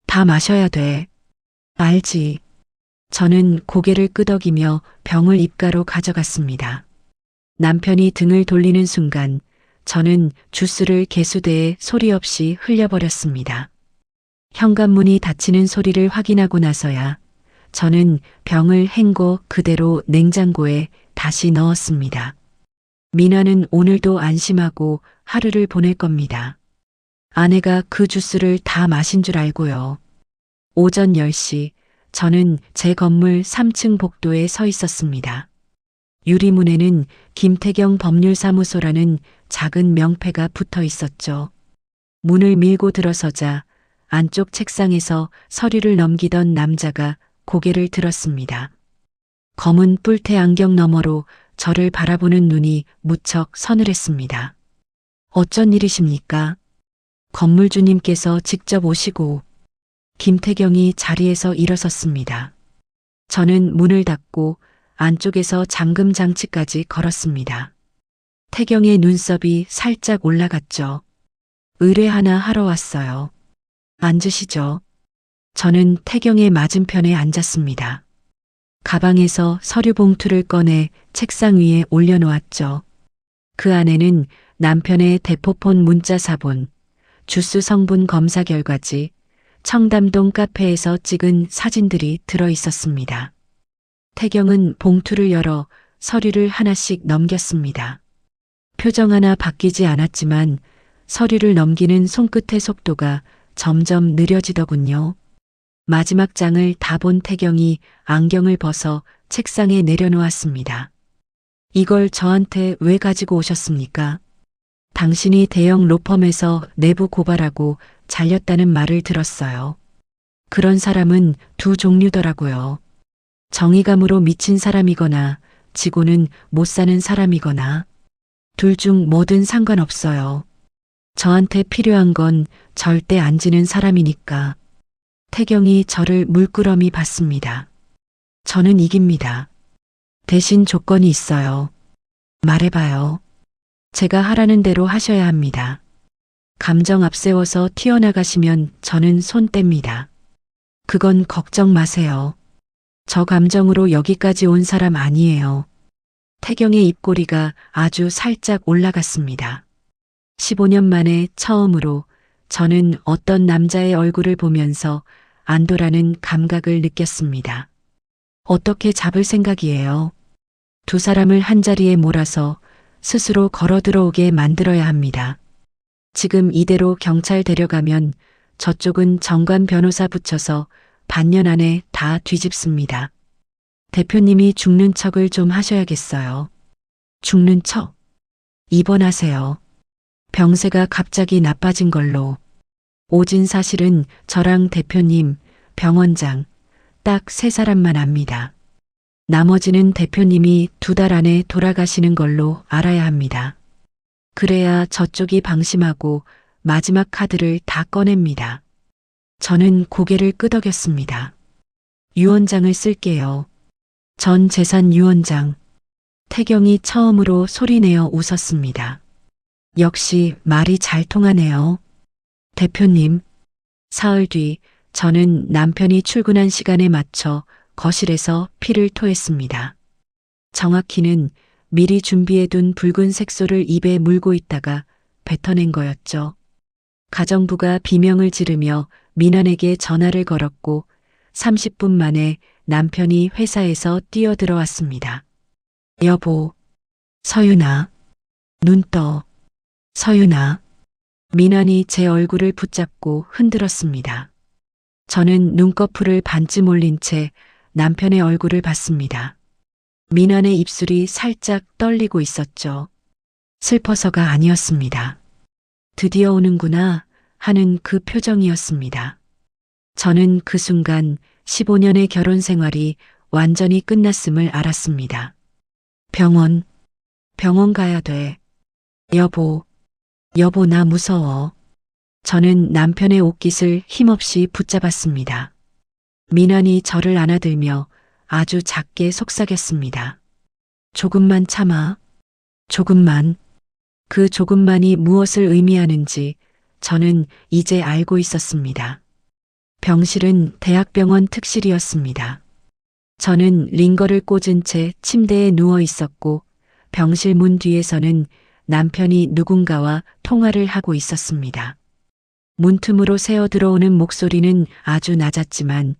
다 마셔야 돼. 알지. 저는 고개를 끄덕이며 병을 입가로 가져갔습니다. 남편이 등을 돌리는 순간 저는 주스를 개수대에 소리 없이 흘려버렸습니다. 현관문이 닫히는 소리를 확인하고 나서야 저는 병을 헹궈 그대로 냉장고에 다시 넣었습니다. 미나는 오늘도 안심하고 하루를 보낼 겁니다. 아내가 그 주스를 다 마신 줄 알고요. 오전 10시 저는 제 건물 3층 복도에 서 있었습니다. 유리문에는 김태경 법률사무소라는 작은 명패가 붙어 있었죠. 문을 밀고 들어서자 안쪽 책상에서 서류를 넘기던 남자가 고개를 들었습니다. 검은 뿔테 안경 너머로 저를 바라보는 눈이 무척 서늘했습니다. 어쩐 일이십니까? 건물주님께서 직접 오시고. 김태경이 자리에서 일어섰습니다. 저는 문을 닫고 안쪽에서 잠금 장치까지 걸었습니다. 태경의 눈썹이 살짝 올라갔죠. 의뢰 하나 하러 왔어요. 앉으시죠. 저는 태경의 맞은편에 앉았습니다. 가방에서 서류 봉투를 꺼내 책상 위에 올려놓았죠. 그 안에는 남편의 대포폰 문자 사본, 주스 성분 검사 결과지, 청담동 카페에서 찍은 사진들이 들어 있었습니다. 태경은 봉투를 열어 서류를 하나씩 넘겼습니다. 표정 하나 바뀌지 않았지만 서류를 넘기는 손끝의 속도가 점점 느려지더군요. 마지막 장을 다 본 태경이 안경을 벗어 책상에 내려놓았습니다. 이걸 저한테 왜 가지고 오셨습니까? 당신이 대형 로펌에서 내부 고발하고 잘렸다는 말을 들었어요. 그런 사람은 두 종류더라고요. 정의감으로 미친 사람이거나 지고는 못 사는 사람이거나 둘 중 뭐든 상관없어요. 저한테 필요한 건 절대 안 지는 사람이니까. 태경이 저를 물끄러미 봤습니다. 저는 이깁니다. 대신 조건이 있어요. 말해봐요. 제가 하라는 대로 하셔야 합니다. 감정 앞세워서 튀어나가시면 저는 손 뗍니다. 그건 걱정 마세요. 저 감정으로 여기까지 온 사람 아니에요. 태경의 입꼬리가 아주 살짝 올라갔습니다. 15년 만에 처음으로 저는 어떤 남자의 얼굴을 보면서 안도라는 감각을 느꼈습니다. 어떻게 잡을 생각이에요? 두 사람을 한자리에 몰아서 스스로 걸어 들어오게 만들어야 합니다. 지금 이대로 경찰 데려가면 저쪽은 정관 변호사 붙여서 반년 안에 다 뒤집습니다. 대표님이 죽는 척을 좀 하셔야겠어요. 죽는 척? 입원하세요. 병세가 갑자기 나빠진 걸로. 오진 사실은 저랑 대표님, 병원장, 딱 3사람만 압니다. 나머지는 대표님이 2달 안에 돌아가시는 걸로 알아야 합니다. 그래야 저쪽이 방심하고 마지막 카드를 다 꺼냅니다. 저는 고개를 끄덕였습니다. 유언장을 쓸게요. 전 재산 유언장. 태경이 처음으로 소리내어 웃었습니다. 역시 말이 잘 통하네요. 대표님. 사흘 뒤 저는 남편이 출근한 시간에 맞춰 거실에서 피를 토했습니다. 정확히는 미리 준비해둔 붉은 색소를 입에 물고 있다가 뱉어낸 거였죠. 가정부가 비명을 지르며 민원에게 전화를 걸었고 30분 만에 남편이 회사에서 뛰어들어왔습니다. 여보, 서윤아, 눈 떠, 서윤아. 민환이 제 얼굴을 붙잡고 흔들었습니다. 저는 눈꺼풀을 반쯤 올린 채 남편의 얼굴을 봤습니다. 민환의 입술이 살짝 떨리고 있었죠. 슬퍼서가 아니었습니다. 드디어 오는구나 하는 그 표정이었습니다. 저는 그 순간 15년의 결혼 생활이 완전히 끝났음을 알았습니다. 병원 가야 돼. 여보, 나 무서워. 저는 남편의 옷깃을 힘없이 붙잡았습니다. 민환이 저를 안아들며 아주 작게 속삭였습니다. 조금만 참아. 조금만. 그 조금만이 무엇을 의미하는지 저는 이제 알고 있었습니다. 병실은 대학병원 특실이었습니다. 저는 링거를 꽂은 채 침대에 누워 있었고 병실 문 뒤에서는 남편이 누군가와 통화를 하고 있었습니다. 문틈으로 새어 들어오는 목소리는 아주 낮았지만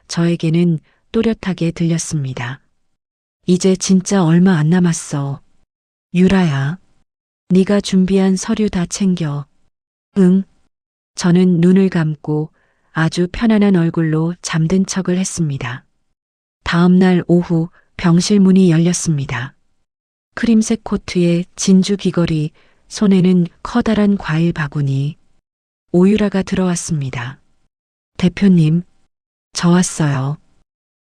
저에게는 또렷하게 들렸습니다. 이제 진짜 얼마 안 남았어. 유라야, 네가 준비한 서류 다 챙겨. 응. 저는 눈을 감고 아주 편안한 얼굴로 잠든 척을 했습니다. 다음 날 오후 병실 문이 열렸습니다. 크림색 코트에 진주 귀걸이, 손에는 커다란 과일 바구니. 오유라가 들어왔습니다. 대표님, 저 왔어요.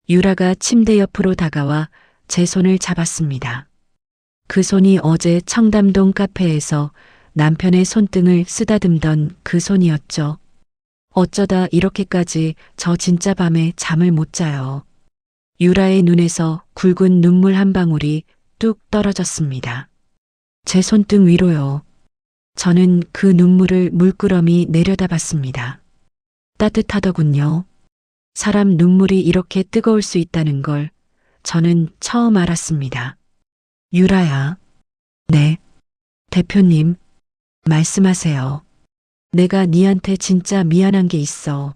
유라가 침대 옆으로 다가와 제 손을 잡았습니다. 그 손이 어제 청담동 카페에서 남편의 손등을 쓰다듬던 그 손이었죠. 어쩌다 이렇게까지 저 진짜 밤에 잠을 못 자요. 유라의 눈에서 굵은 눈물 한 방울이 뚝 떨어졌습니다. 제 손등 위로요. 저는 그 눈물을 물끄러미 내려다봤습니다. 따뜻하더군요. 사람 눈물이 이렇게 뜨거울 수 있다는 걸 저는 처음 알았습니다. 유라야. 네. 대표님, 말씀하세요. 내가 니한테 진짜 미안한 게 있어.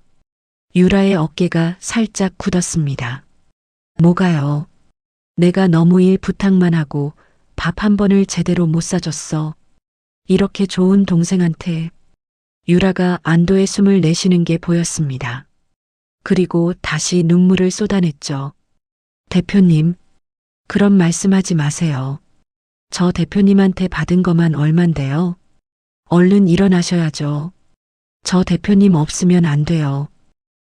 유라의 어깨가 살짝 굳었습니다. 뭐가요? 내가 너무 일 부탁만 하고 밥 한 번을 제대로 못 사줬어. 이렇게 좋은 동생한테. 유라가 안도의 숨을 내쉬는 게 보였습니다. 그리고 다시 눈물을 쏟아냈죠. 대표님, 그런 말씀하지 마세요. 저 대표님한테 받은 거만 얼만데요. 얼른 일어나셔야죠. 저 대표님 없으면 안 돼요.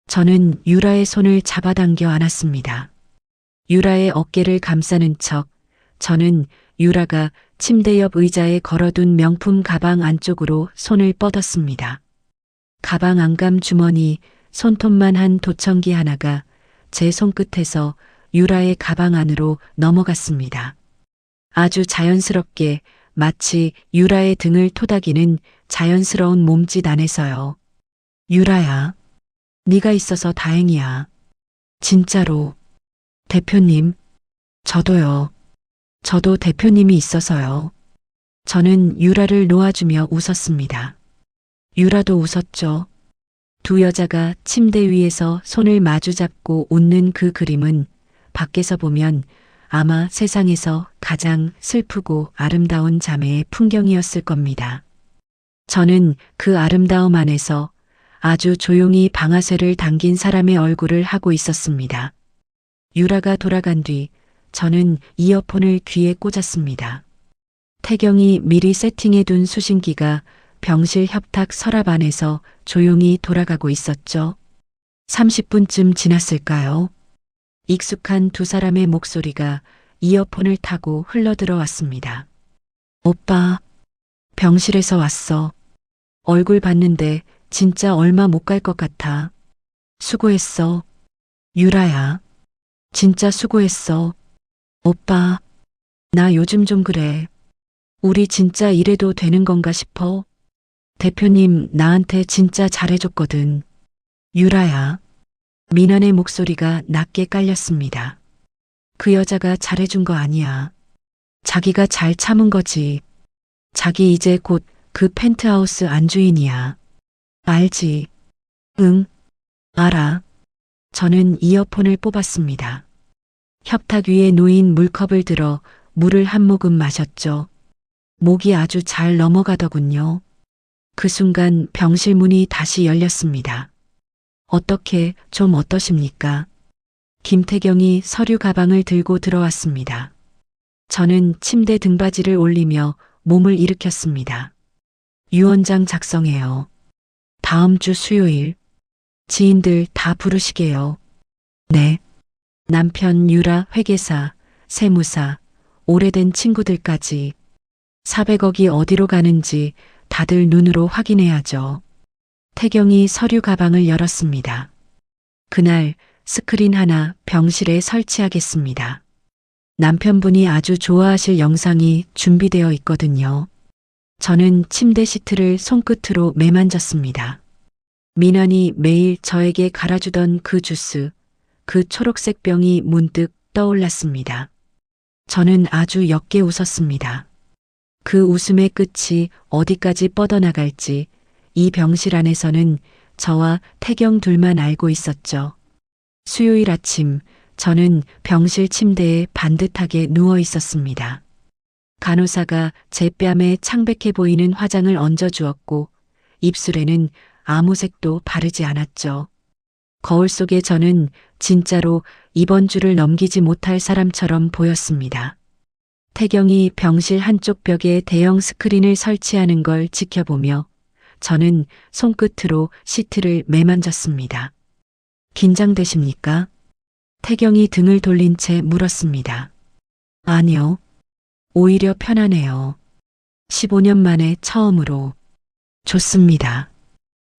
저는 유라의 손을 잡아당겨 안았습니다. 유라의 어깨를 감싸는 척 저는 유라가 침대 옆 의자에 걸어둔 명품 가방 안쪽으로 손을 뻗었습니다. 가방 안감 주머니 손톱만 한 도청기 하나가 제 손끝에서 유라의 가방 안으로 넘어갔습니다. 아주 자연스럽게 마치 유라의 등을 토닥이는 자연스러운 몸짓 안에서요. 유라야, 네가 있어서 다행이야. 진짜로. 대표님, 저도요. 저도 대표님이 있어서요. 저는 유라를 놓아주며 웃었습니다. 유라도 웃었죠. 두 여자가 침대 위에서 손을 마주잡고 웃는 그 그림은 밖에서 보면 아마 세상에서 가장 슬프고 아름다운 자매의 풍경이었을 겁니다. 저는 그 아름다움 안에서 아주 조용히 방아쇠를 당긴 사람의 얼굴을 하고 있었습니다. 유라가 돌아간 뒤 저는 이어폰을 귀에 꽂았습니다. 태경이 미리 세팅해둔 수신기가 병실 협탁 서랍 안에서 조용히 돌아가고 있었죠. 30분쯤 지났을까요? 익숙한 두 사람의 목소리가 이어폰을 타고 흘러들어왔습니다. 오빠, 병실에서 왔어. 얼굴 봤는데 진짜 얼마 못 갈 것 같아. 수고했어. 유라야. 진짜 수고했어. 오빠, 나 요즘 좀 그래. 우리 진짜 이래도 되는 건가 싶어. 대표님 나한테 진짜 잘해줬거든. 유라야. 민환의 목소리가 낮게 깔렸습니다. 그 여자가 잘해준 거 아니야. 자기가 잘 참은 거지. 자기 이제 곧 그 펜트하우스 안주인이야. 알지? 응, 알아. 저는 이어폰을 뽑았습니다. 협탁 위에 놓인 물컵을 들어 물을 한 모금 마셨죠. 목이 아주 잘 넘어가더군요. 그 순간 병실 문이 다시 열렸습니다. 어떻게 좀 어떠십니까? 김태경이 서류 가방을 들고 들어왔습니다. 저는 침대 등받이를 올리며 몸을 일으켰습니다. 유언장 작성해요. 다음 주 수요일. 지인들 다 부르시게요. 네. 남편 유라 회계사, 세무사, 오래된 친구들까지 400억이 어디로 가는지 다들 눈으로 확인해야죠. 태경이 서류 가방을 열었습니다. 그날 스크린 하나 병실에 설치하겠습니다. 남편분이 아주 좋아하실 영상이 준비되어 있거든요. 저는 침대 시트를 손끝으로 매만졌습니다. 민환이 매일 저에게 갈아주던 그 주스, 그 초록색 병이 문득 떠올랐습니다. 저는 아주 옅게 웃었습니다. 그 웃음의 끝이 어디까지 뻗어나갈지 이 병실 안에서는 저와 태경 둘만 알고 있었죠. 수요일 아침 저는 병실 침대에 반듯하게 누워 있었습니다. 간호사가 제 뺨에 창백해 보이는 화장을 얹어주었고 입술에는 아무 색도 바르지 않았죠. 거울 속에 저는 진짜로 이번 주를 넘기지 못할 사람처럼 보였습니다. 태경이 병실 한쪽 벽에 대형 스크린을 설치하는 걸 지켜보며 저는 손끝으로 시트를 매만졌습니다. 긴장되십니까? 태경이 등을 돌린 채 물었습니다. 아니요. 오히려 편하네요. 15년 만에 처음으로. 좋습니다.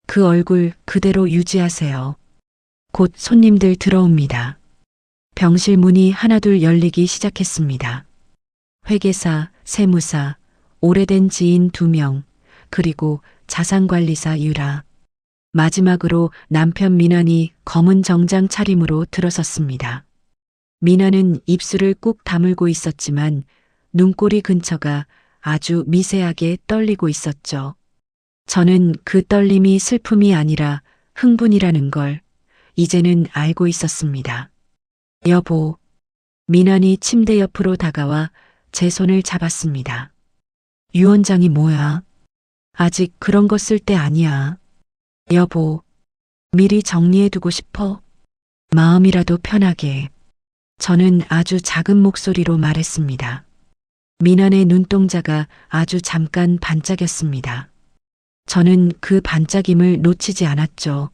그 얼굴 그대로 유지하세요. 곧 손님들 들어옵니다. 병실 문이 하나둘 열리기 시작했습니다. 회계사, 세무사, 오래된 지인 2명, 그리고 자산관리사 유라. 마지막으로 남편 민환이 검은 정장 차림으로 들어섰습니다. 민환은 입술을 꾹 다물고 있었지만 눈꼬리 근처가 아주 미세하게 떨리고 있었죠. 저는 그 떨림이 슬픔이 아니라 흥분이라는 걸 이제는 알고 있었습니다. 여보, 민환이 침대 옆으로 다가와 제 손을 잡았습니다. 유언장이 뭐야? 아직 그런 거 쓸 때 아니야. 여보, 미리 정리해두고 싶어? 마음이라도 편하게. 저는 아주 작은 목소리로 말했습니다. 민환의 눈동자가 아주 잠깐 반짝였습니다. 저는 그 반짝임을 놓치지 않았죠.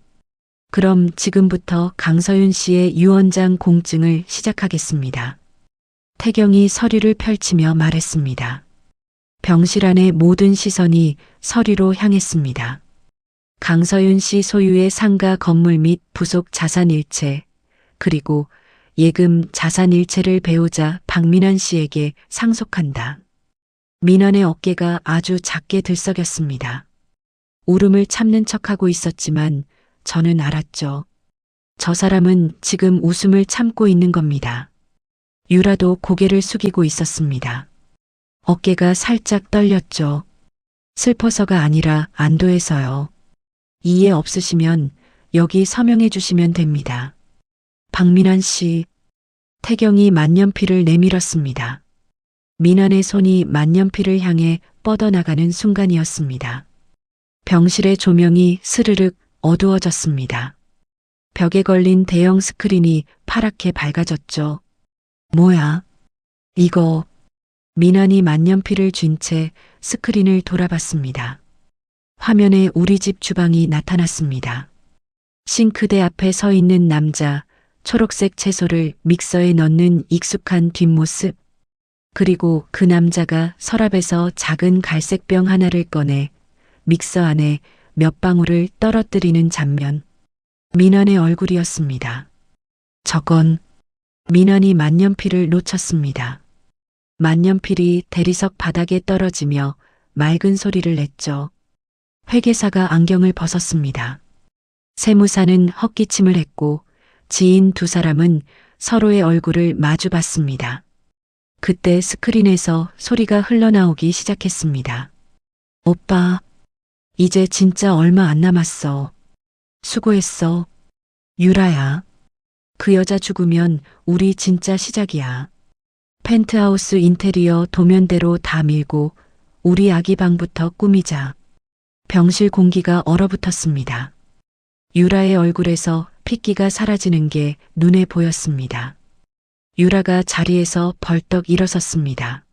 그럼 지금부터 강서윤 씨의 유언장 공증을 시작하겠습니다. 태경이 서류를 펼치며 말했습니다. 병실 안의 모든 시선이 서류로 향했습니다. 강서윤 씨 소유의 상가 건물 및 부속 자산일체, 그리고 예금 자산일체를 배우자 박민환 씨에게 상속한다. 민환의 어깨가 아주 작게 들썩였습니다. 울음을 참는 척하고 있었지만 저는 알았죠. 저 사람은 지금 웃음을 참고 있는 겁니다. 유라도 고개를 숙이고 있었습니다. 어깨가 살짝 떨렸죠. 슬퍼서가 아니라 안도해서요. 이해 없으시면 여기 서명해 주시면 됩니다. 박민환 씨. 태경이 만년필을 내밀었습니다. 민환의 손이 만년필을 향해 뻗어나가는 순간이었습니다. 병실의 조명이 스르륵 어두워졌습니다. 벽에 걸린 대형 스크린이 파랗게 밝아졌죠. 뭐야? 이거. 민환이 만년필을 쥔 채 스크린을 돌아봤습니다. 화면에 우리 집 주방이 나타났습니다. 싱크대 앞에 서 있는 남자, 초록색 채소를 믹서에 넣는 익숙한 뒷모습, 그리고 그 남자가 서랍에서 작은 갈색 병 하나를 꺼내 믹서 안에 몇 방울을 떨어뜨리는 장면. 민환의 얼굴이었습니다. 저건 민환이 만년필을 놓쳤습니다. 만년필이 대리석 바닥에 떨어지며 맑은 소리를 냈죠. 회계사가 안경을 벗었습니다. 세무사는 헛기침을 했고 지인 두 사람은 서로의 얼굴을 마주 봤습니다. 그때 스크린에서 소리가 흘러나오기 시작했습니다. 오빠, 이제 진짜 얼마 안 남았어. 수고했어. 유라야. 그 여자 죽으면 우리 진짜 시작이야. 펜트하우스 인테리어 도면대로 다 밀고 우리 아기 방부터 꾸미자. 병실 공기가 얼어붙었습니다. 유라의 얼굴에서 핏기가 사라지는 게 눈에 보였습니다. 유라가 자리에서 벌떡 일어섰습니다.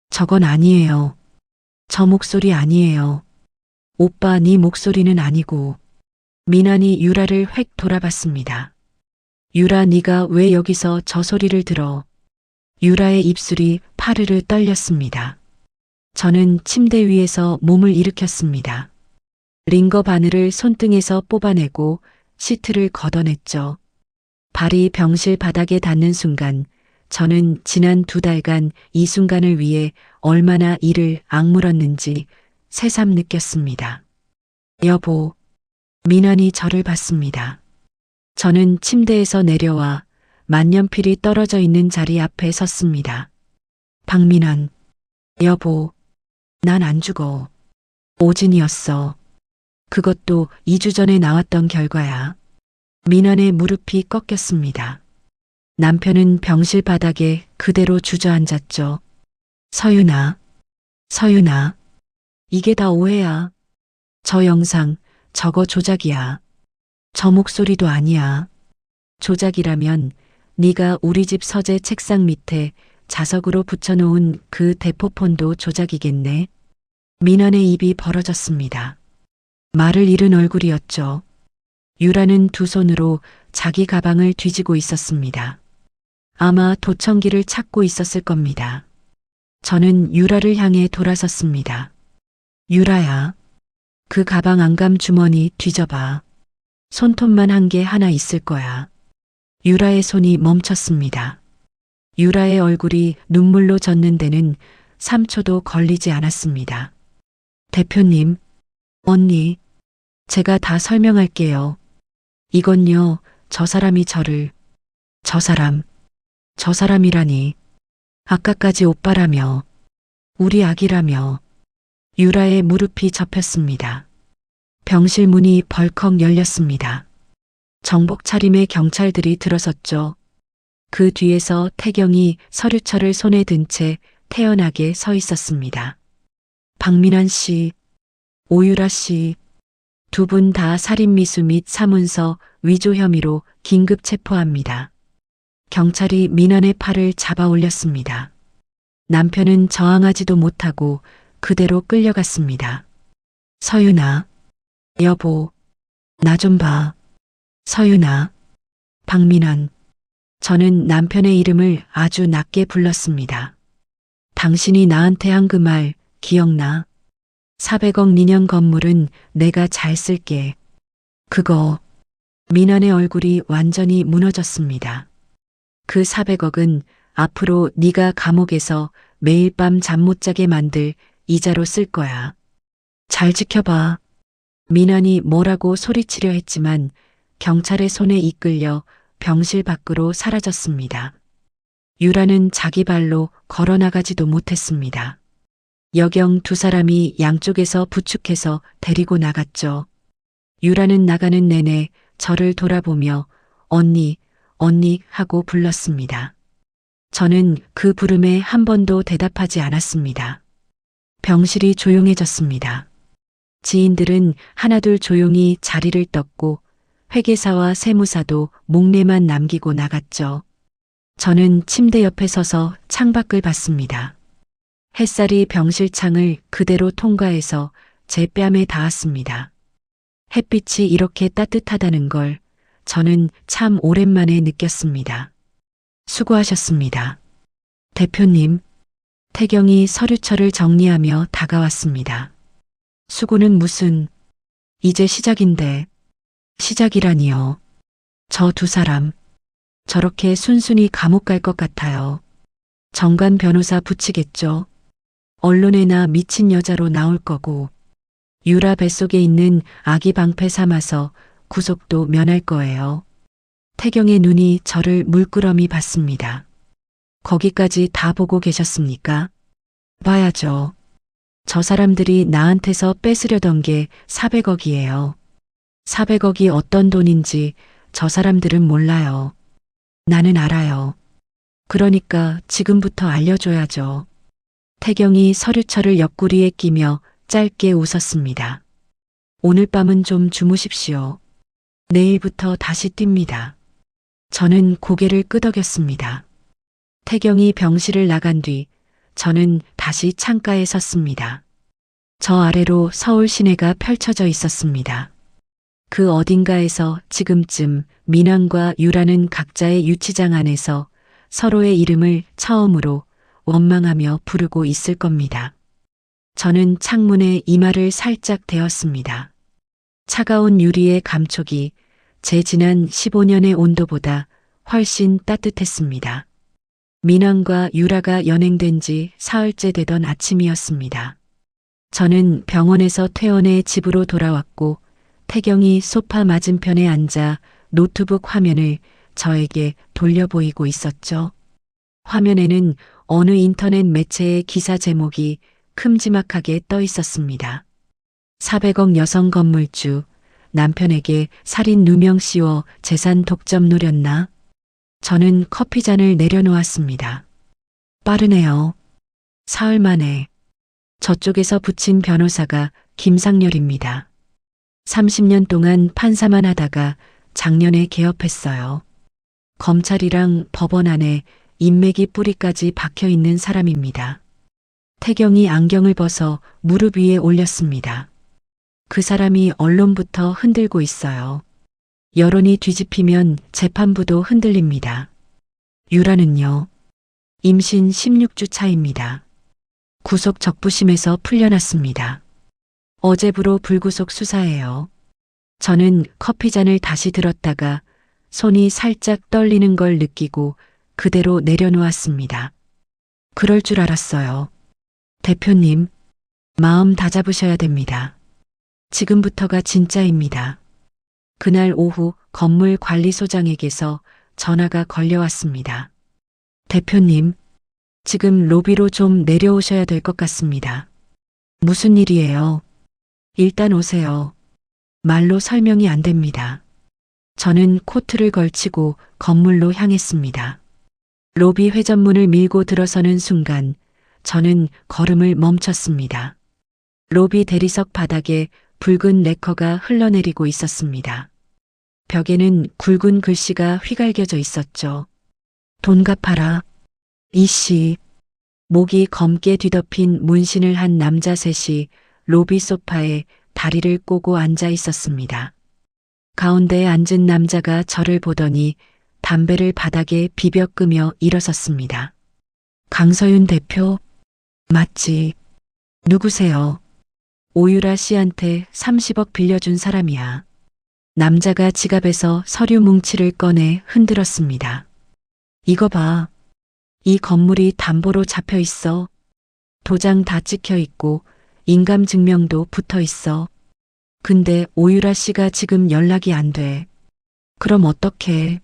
저건 아니에요. 저 목소리 아니에요. 오빠, 네 목소리는 아니고. 민환이 유라를 획 돌아봤습니다. 유라, 네가 왜 여기서 저 소리를 들어? 유라의 입술이 파르르 떨렸습니다. 저는 침대 위에서 몸을 일으켰습니다. 링거 바늘을 손등에서 뽑아내고 시트를 걷어냈죠. 발이 병실 바닥에 닿는 순간 저는 지난 2달간 이 순간을 위해 얼마나 이를 악물었는지 새삼 느꼈습니다. 여보, 민환이 저를 봤습니다. 저는 침대에서 내려와 만년필이 떨어져 있는 자리 앞에 섰습니다. 박민환, 여보, 난 안 죽어. 오진이었어. 그것도 2주 전에 나왔던 결과야. 민환의 무릎이 꺾였습니다. 남편은 병실 바닥에 그대로 주저앉았죠. 서윤아, 서윤아, 이게 다 오해야. 저 영상, 저거 조작이야. 저 목소리도 아니야. 조작이라면 네가 우리 집 서재 책상 밑에 자석으로 붙여놓은 그 대포폰도 조작이겠네. 민환의 입이 벌어졌습니다. 말을 잃은 얼굴이었죠. 유라는 두 손으로 자기 가방을 뒤지고 있었습니다. 아마 도청기를 찾고 있었을 겁니다. 저는 유라를 향해 돌아섰습니다. 유라야, 그 가방 안감 주머니 뒤져봐. 손톱만 한 게 하나 있을 거야. 유라의 손이 멈췄습니다. 유라의 얼굴이 눈물로 젖는 데는 3초도 걸리지 않았습니다. 대표님, 언니, 제가 다 설명할게요. 이건요, 저 사람이 저를, 저 사람이라니, 아까까지 오빠라며, 우리 아기라며. 유라의 무릎이 접혔습니다. 병실 문이 벌컥 열렸습니다. 정복 차림의 경찰들이 들어섰죠. 그 뒤에서 태경이 서류철을 손에 든 채 태연하게 서 있었습니다. 박민환 씨, 오유라 씨, 두 분 다 살인미수 및 사문서 위조 혐의로 긴급 체포합니다. 경찰이 민환의 팔을 잡아 올렸습니다. 남편은 저항하지도 못하고 그대로 끌려갔습니다. 서윤아, 여보, 나 좀 봐. 서윤아, 박민환. 저는 남편의 이름을 아주 낮게 불렀습니다. 당신이 나한테 한 그 말 기억나? 400억 니년 건물은 내가 잘 쓸게. 그거. 민환의 얼굴이 완전히 무너졌습니다. 그 400억은 앞으로 네가 감옥에서 매일 밤 잠 못 자게 만들 이자로 쓸 거야. 잘 지켜봐. 민환이 뭐라고 소리치려 했지만 경찰의 손에 이끌려 병실 밖으로 사라졌습니다. 유라는 자기 발로 걸어나가지도 못했습니다. 여경 두 사람이 양쪽에서 부축해서 데리고 나갔죠. 유라는 나가는 내내 저를 돌아보며 언니, 언니 하고 불렀습니다. 저는 그 부름에 한 번도 대답하지 않았습니다. 병실이 조용해졌습니다. 지인들은 하나둘 조용히 자리를 떴고 회계사와 세무사도 목례만 남기고 나갔죠. 저는 침대 옆에 서서 창밖을 봤습니다. 햇살이 병실 창을 그대로 통과해서 제 뺨에 닿았습니다. 햇빛이 이렇게 따뜻하다는 걸 저는 참 오랜만에 느꼈습니다. 수고하셨습니다. 대표님, 태경이 서류철을 정리하며 다가왔습니다. 수고는 무슨, 이제 시작인데. 시작이라니요. 저 두 사람, 저렇게 순순히 감옥 갈 것 같아요. 정관 변호사 붙이겠죠. 언론에나 미친 여자로 나올 거고, 유라 뱃속에 있는 아기 방패 삼아서 구속도 면할 거예요. 태경의 눈이 저를 물끄러미 봤습니다. 거기까지 다 보고 계셨습니까? 봐야죠. 저 사람들이 나한테서 뺏으려던 게 400억이에요. 400억이 어떤 돈인지 저 사람들은 몰라요. 나는 알아요. 그러니까 지금부터 알려줘야죠. 태경이 서류철을 옆구리에 끼며 짧게 웃었습니다. 오늘 밤은 좀 주무십시오. 내일부터 다시 뜁니다. 저는 고개를 끄덕였습니다. 태경이 병실을 나간 뒤 저는 다시 창가에 섰습니다. 저 아래로 서울 시내가 펼쳐져 있었습니다. 그 어딘가에서 지금쯤 민환과 유라는 각자의 유치장 안에서 서로의 이름을 처음으로 원망하며 부르고 있을 겁니다. 저는 창문에 이마를 살짝 대었습니다. 차가운 유리의 감촉이 제 지난 15년의 온도보다 훨씬 따뜻했습니다. 민환과 유라가 연행된 지 사흘째 되던 아침이었습니다. 저는 병원에서 퇴원해 집으로 돌아왔고 태경이 소파 맞은편에 앉아 노트북 화면을 저에게 돌려 보이고 있었죠. 화면에는 어느 인터넷 매체의 기사 제목이 큼지막하게 떠 있었습니다. 400억 여성 건물주, 남편에게 살인 누명 씌워 재산 독점 노렸나? 저는 커피잔을 내려놓았습니다. 빠르네요. 사흘 만에. 저쪽에서 붙인 변호사가 김상렬입니다. 30년 동안 판사만 하다가 작년에 개업했어요. 검찰이랑 법원 안에 인맥이 뿌리까지 박혀 있는 사람입니다. 태경이 안경을 벗어 무릎 위에 올렸습니다. 그 사람이 언론부터 흔들고 있어요. 여론이 뒤집히면 재판부도 흔들립니다. 유라는요. 임신 16주 차입니다. 구속 적부심에서 풀려났습니다. 어제부로 불구속 수사예요. 저는 커피잔을 다시 들었다가 손이 살짝 떨리는 걸 느끼고 그대로 내려놓았습니다. 그럴 줄 알았어요. 대표님, 마음 다잡으셔야 됩니다. 지금부터가 진짜입니다. 그날 오후 건물 관리소장에게서 전화가 걸려왔습니다. 대표님, 지금 로비로 좀 내려오셔야 될 것 같습니다. 무슨 일이에요? 일단 오세요. 말로 설명이 안 됩니다. 저는 코트를 걸치고 건물로 향했습니다. 로비 회전문을 밀고 들어서는 순간 저는 걸음을 멈췄습니다. 로비 대리석 바닥에 붉은 레커가 흘러내리고 있었습니다. 벽에는 굵은 글씨가 휘갈겨져 있었죠. 돈 갚아라. 이씨. 목이 검게 뒤덮인 문신을 한 남자 셋이 로비 소파에 다리를 꼬고 앉아 있었습니다. 가운데에 앉은 남자가 저를 보더니 담배를 바닥에 비벼 끄며 일어섰습니다. 강서윤 대표? 맞지. 누구세요? 오유라 씨한테 30억 빌려준 사람이야. 남자가 지갑에서 서류 뭉치를 꺼내 흔들었습니다. 이거 봐. 이 건물이 담보로 잡혀 있어. 도장 다 찍혀 있고 인감 증명도 붙어 있어. 근데 오유라 씨가 지금 연락이 안 돼. 그럼 어떡해?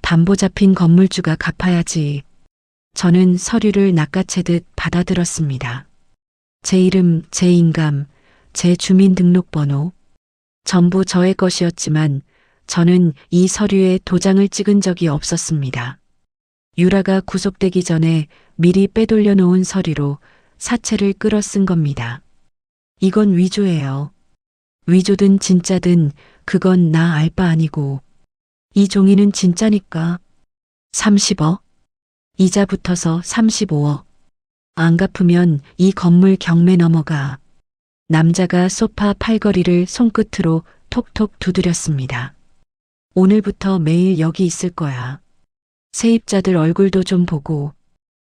담보 잡힌 건물주가 갚아야지. 저는 서류를 낚아채듯 받아들었습니다. 제 이름, 제 인감, 제 주민등록번호. 전부 저의 것이었지만 저는 이 서류에 도장을 찍은 적이 없었습니다. 유라가 구속되기 전에 미리 빼돌려 놓은 서류로 사채를 끌어 쓴 겁니다. 이건 위조예요. 위조든 진짜든 그건 나 알 바 아니고. 이 종이는 진짜니까. 30억? 이자 붙어서 35억. 안 갚으면 이 건물 경매 넘어가. 남자가 소파 팔걸이를 손끝으로 톡톡 두드렸습니다. 오늘부터 매일 여기 있을 거야. 세입자들 얼굴도 좀 보고.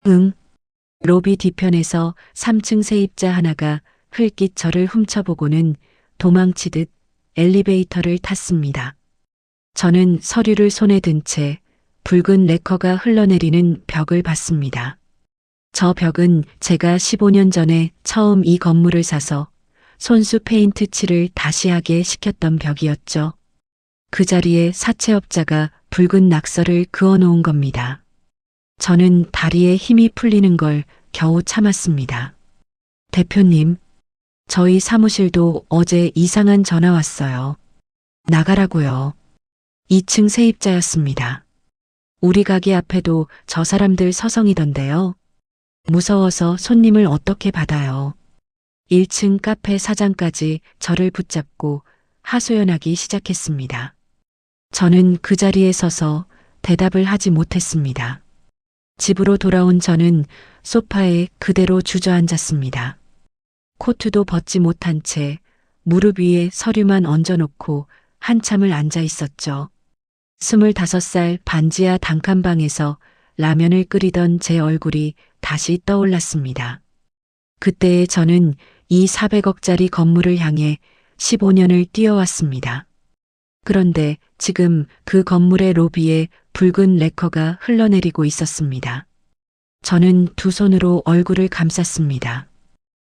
응. 로비 뒤편에서 3층 세입자 하나가 흘낏 저를 훔쳐보고는 도망치듯 엘리베이터를 탔습니다. 저는 서류를 손에 든 채 붉은 레커가 흘러내리는 벽을 봤습니다. 저 벽은 제가 15년 전에 처음 이 건물을 사서 손수 페인트 칠을 다시 하게 시켰던 벽이었죠. 그 자리에 사채업자가 붉은 낙서를 그어놓은 겁니다. 저는 다리에 힘이 풀리는 걸 겨우 참았습니다. 대표님, 저희 사무실도 어제 이상한 전화 왔어요. 나가라고요. 2층 세입자였습니다. 우리 가게 앞에도 저 사람들 서성이던데요. 무서워서 손님을 어떻게 받아요. 1층 카페 사장까지 저를 붙잡고 하소연하기 시작했습니다. 저는 그 자리에 서서 대답을 하지 못했습니다. 집으로 돌아온 저는 소파에 그대로 주저앉았습니다. 코트도 벗지 못한 채 무릎 위에 서류만 얹어놓고 한참을 앉아 있었죠. 25살 반지하 단칸방에서 라면을 끓이던 제 얼굴이 다시 떠올랐습니다. 그때의 저는 이 400억짜리 건물을 향해 15년을 뛰어왔습니다. 그런데 지금 그 건물의 로비에 붉은 레커가 흘러내리고 있었습니다. 저는 두 손으로 얼굴을 감쌌습니다.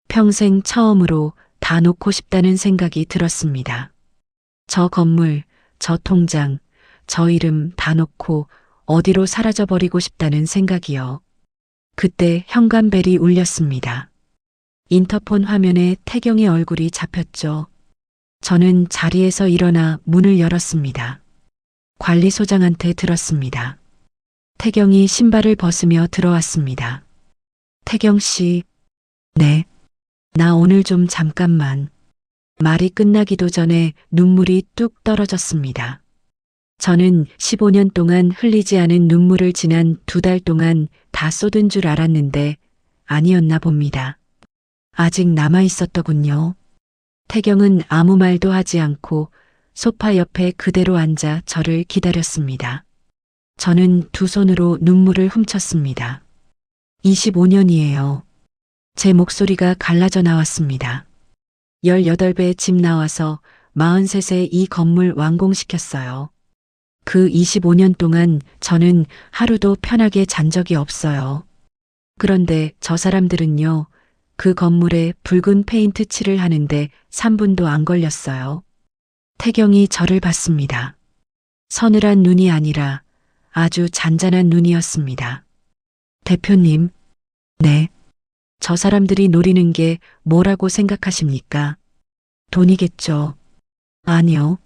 평생 처음으로 다 놓고 싶다는 생각이 들었습니다. 저 건물, 저 통장, 저 이름 다 놓고 어디로 사라져버리고 싶다는 생각이요. 그때 현관벨이 울렸습니다. 인터폰 화면에 태경의 얼굴이 잡혔죠. 저는 자리에서 일어나 문을 열었습니다. 관리소장한테 들었습니다. 태경이 신발을 벗으며 들어왔습니다. 태경 씨, 네. 나 오늘 좀 잠깐만. 말이 끝나기도 전에 눈물이 뚝 떨어졌습니다. 저는 15년 동안 흘리지 않은 눈물을 지난 2달 동안 다 쏟은 줄 알았는데 아니었나 봅니다. 아직 남아 있었더군요. 태경은 아무 말도 하지 않고 소파 옆에 그대로 앉아 저를 기다렸습니다. 저는 두 손으로 눈물을 훔쳤습니다. 25년이에요. 제 목소리가 갈라져 나왔습니다. 18배 집 나와서 43세 이 건물 완공시켰어요. 그 25년 동안 저는 하루도 편하게 잔 적이 없어요. 그런데 저 사람들은요, 그 건물에 붉은 페인트 칠을 하는데 3분도 안 걸렸어요. 태경이 저를 봤습니다. 서늘한 눈이 아니라 아주 잔잔한 눈이었습니다. 대표님, 네. 저 사람들이 노리는 게 뭐라고 생각하십니까? 돈이겠죠. 아니요.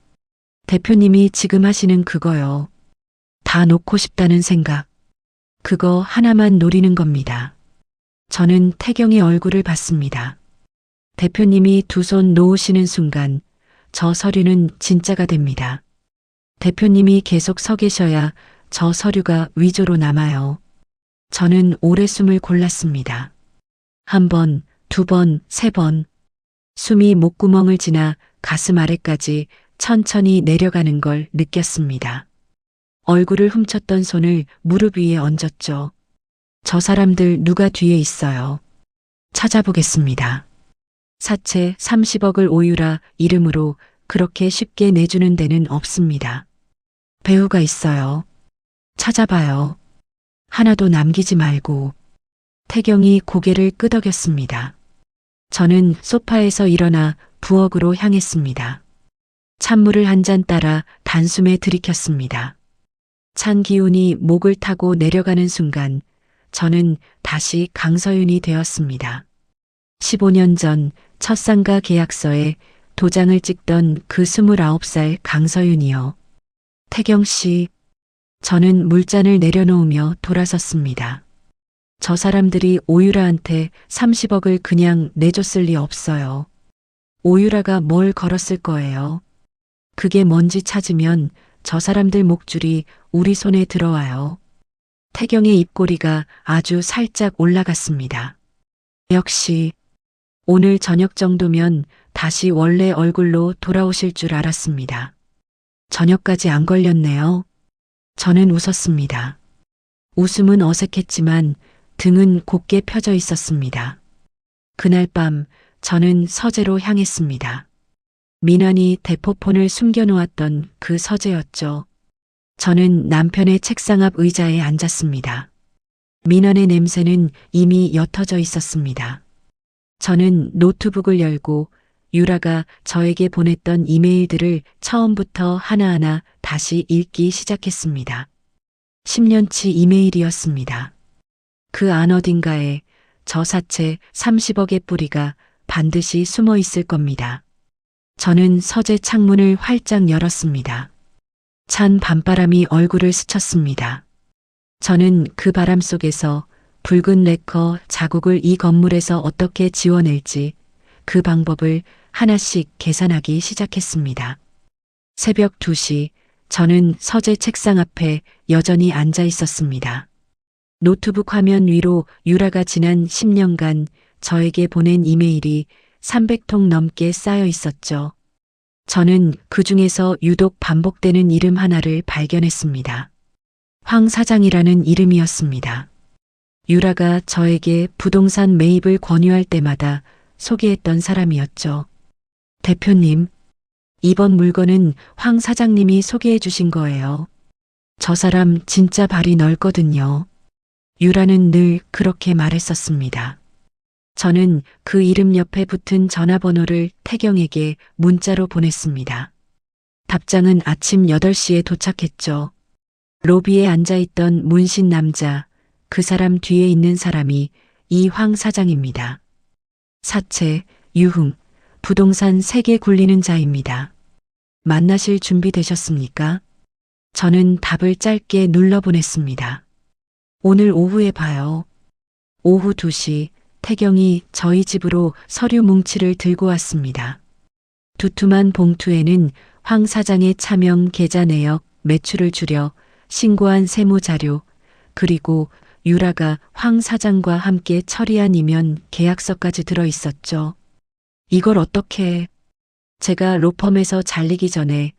대표님이 지금 하시는 그거요. 다 놓고 싶다는 생각. 그거 하나만 노리는 겁니다. 저는 태경의 얼굴을 봤습니다. 대표님이 두 손 놓으시는 순간 저 서류는 진짜가 됩니다. 대표님이 계속 서 계셔야 저 서류가 위조로 남아요. 저는 오래 숨을 골랐습니다. 1번, 2번, 3번. 숨이 목구멍을 지나 가슴 아래까지 천천히 내려가는 걸 느꼈습니다. 얼굴을 훔쳤던 손을 무릎 위에 얹었죠. 저 사람들 누가 뒤에 있어요. 찾아보겠습니다. 사채 30억을 오유라 이름으로 그렇게 쉽게 내주는 데는 없습니다. 배우가 있어요. 찾아봐요. 하나도 남기지 말고. 태경이 고개를 끄덕였습니다. 저는 소파에서 일어나 부엌으로 향했습니다. 찬물을 한 잔 따라 단숨에 들이켰습니다. 찬 기운이 목을 타고 내려가는 순간 저는 다시 강서윤이 되었습니다. 15년 전 첫 상가 계약서에 도장을 찍던 그 29살 강서윤이요. 태경 씨, 저는 물잔을 내려놓으며 돌아섰습니다. 저 사람들이 오유라한테 30억을 그냥 내줬을 리 없어요. 오유라가 뭘 걸었을 거예요. 그게 뭔지 찾으면 저 사람들 목줄이 우리 손에 들어와요. 태경의 입꼬리가 아주 살짝 올라갔습니다. 역시 오늘 저녁 정도면 다시 원래 얼굴로 돌아오실 줄 알았습니다. 저녁까지 안 걸렸네요. 저는 웃었습니다. 웃음은 어색했지만 등은 곧게 펴져 있었습니다. 그날 밤 저는 서재로 향했습니다. 민환이 대포폰을 숨겨놓았던 그 서재였죠. 저는 남편의 책상 앞 의자에 앉았습니다. 민환의 냄새는 이미 옅어져 있었습니다. 저는 노트북을 열고 유라가 저에게 보냈던 이메일들을 처음부터 하나하나 다시 읽기 시작했습니다. 10년치 이메일이었습니다. 그 안 어딘가에 저 사채 30억의 뿌리가 반드시 숨어 있을 겁니다. 저는 서재 창문을 활짝 열었습니다. 찬 밤바람이 얼굴을 스쳤습니다. 저는 그 바람 속에서 붉은 레커 자국을 이 건물에서 어떻게 지워낼지 그 방법을 하나씩 계산하기 시작했습니다. 새벽 2시 저는 서재 책상 앞에 여전히 앉아 있었습니다. 노트북 화면 위로 유라가 지난 10년간 저에게 보낸 이메일이 300통 넘게 쌓여 있었죠. 저는 그 중에서 유독 반복되는 이름 하나를 발견했습니다. 황 사장이라는 이름이었습니다. 유라가 저에게 부동산 매입을 권유할 때마다 소개했던 사람이었죠. 대표님, 이번 물건은 황 사장님이 소개해 주신 거예요. 저 사람 진짜 발이 넓거든요. 유라는 늘 그렇게 말했었습니다. 저는 그 이름 옆에 붙은 전화번호를 태경에게 문자로 보냈습니다. 답장은 아침 8시에 도착했죠. 로비에 앉아있던 문신 남자, 그 사람 뒤에 있는 사람이 이 황 사장입니다. 사채, 유흥, 부동산 세계 굴리는 자입니다. 만나실 준비 되셨습니까? 저는 답을 짧게 눌러보냈습니다. 오늘 오후에 봐요. 오후 2시 태경이 저희 집으로 서류 뭉치를 들고 왔습니다. 두툼한 봉투에는 황 사장의 차명 계좌 내역, 매출을 줄여 신고한 세무자료, 그리고 유라가 황 사장과 함께 처리한 이면 계약서까지 들어 있었죠. 이걸 어떻게... 제가 로펌에서 잘리기 전에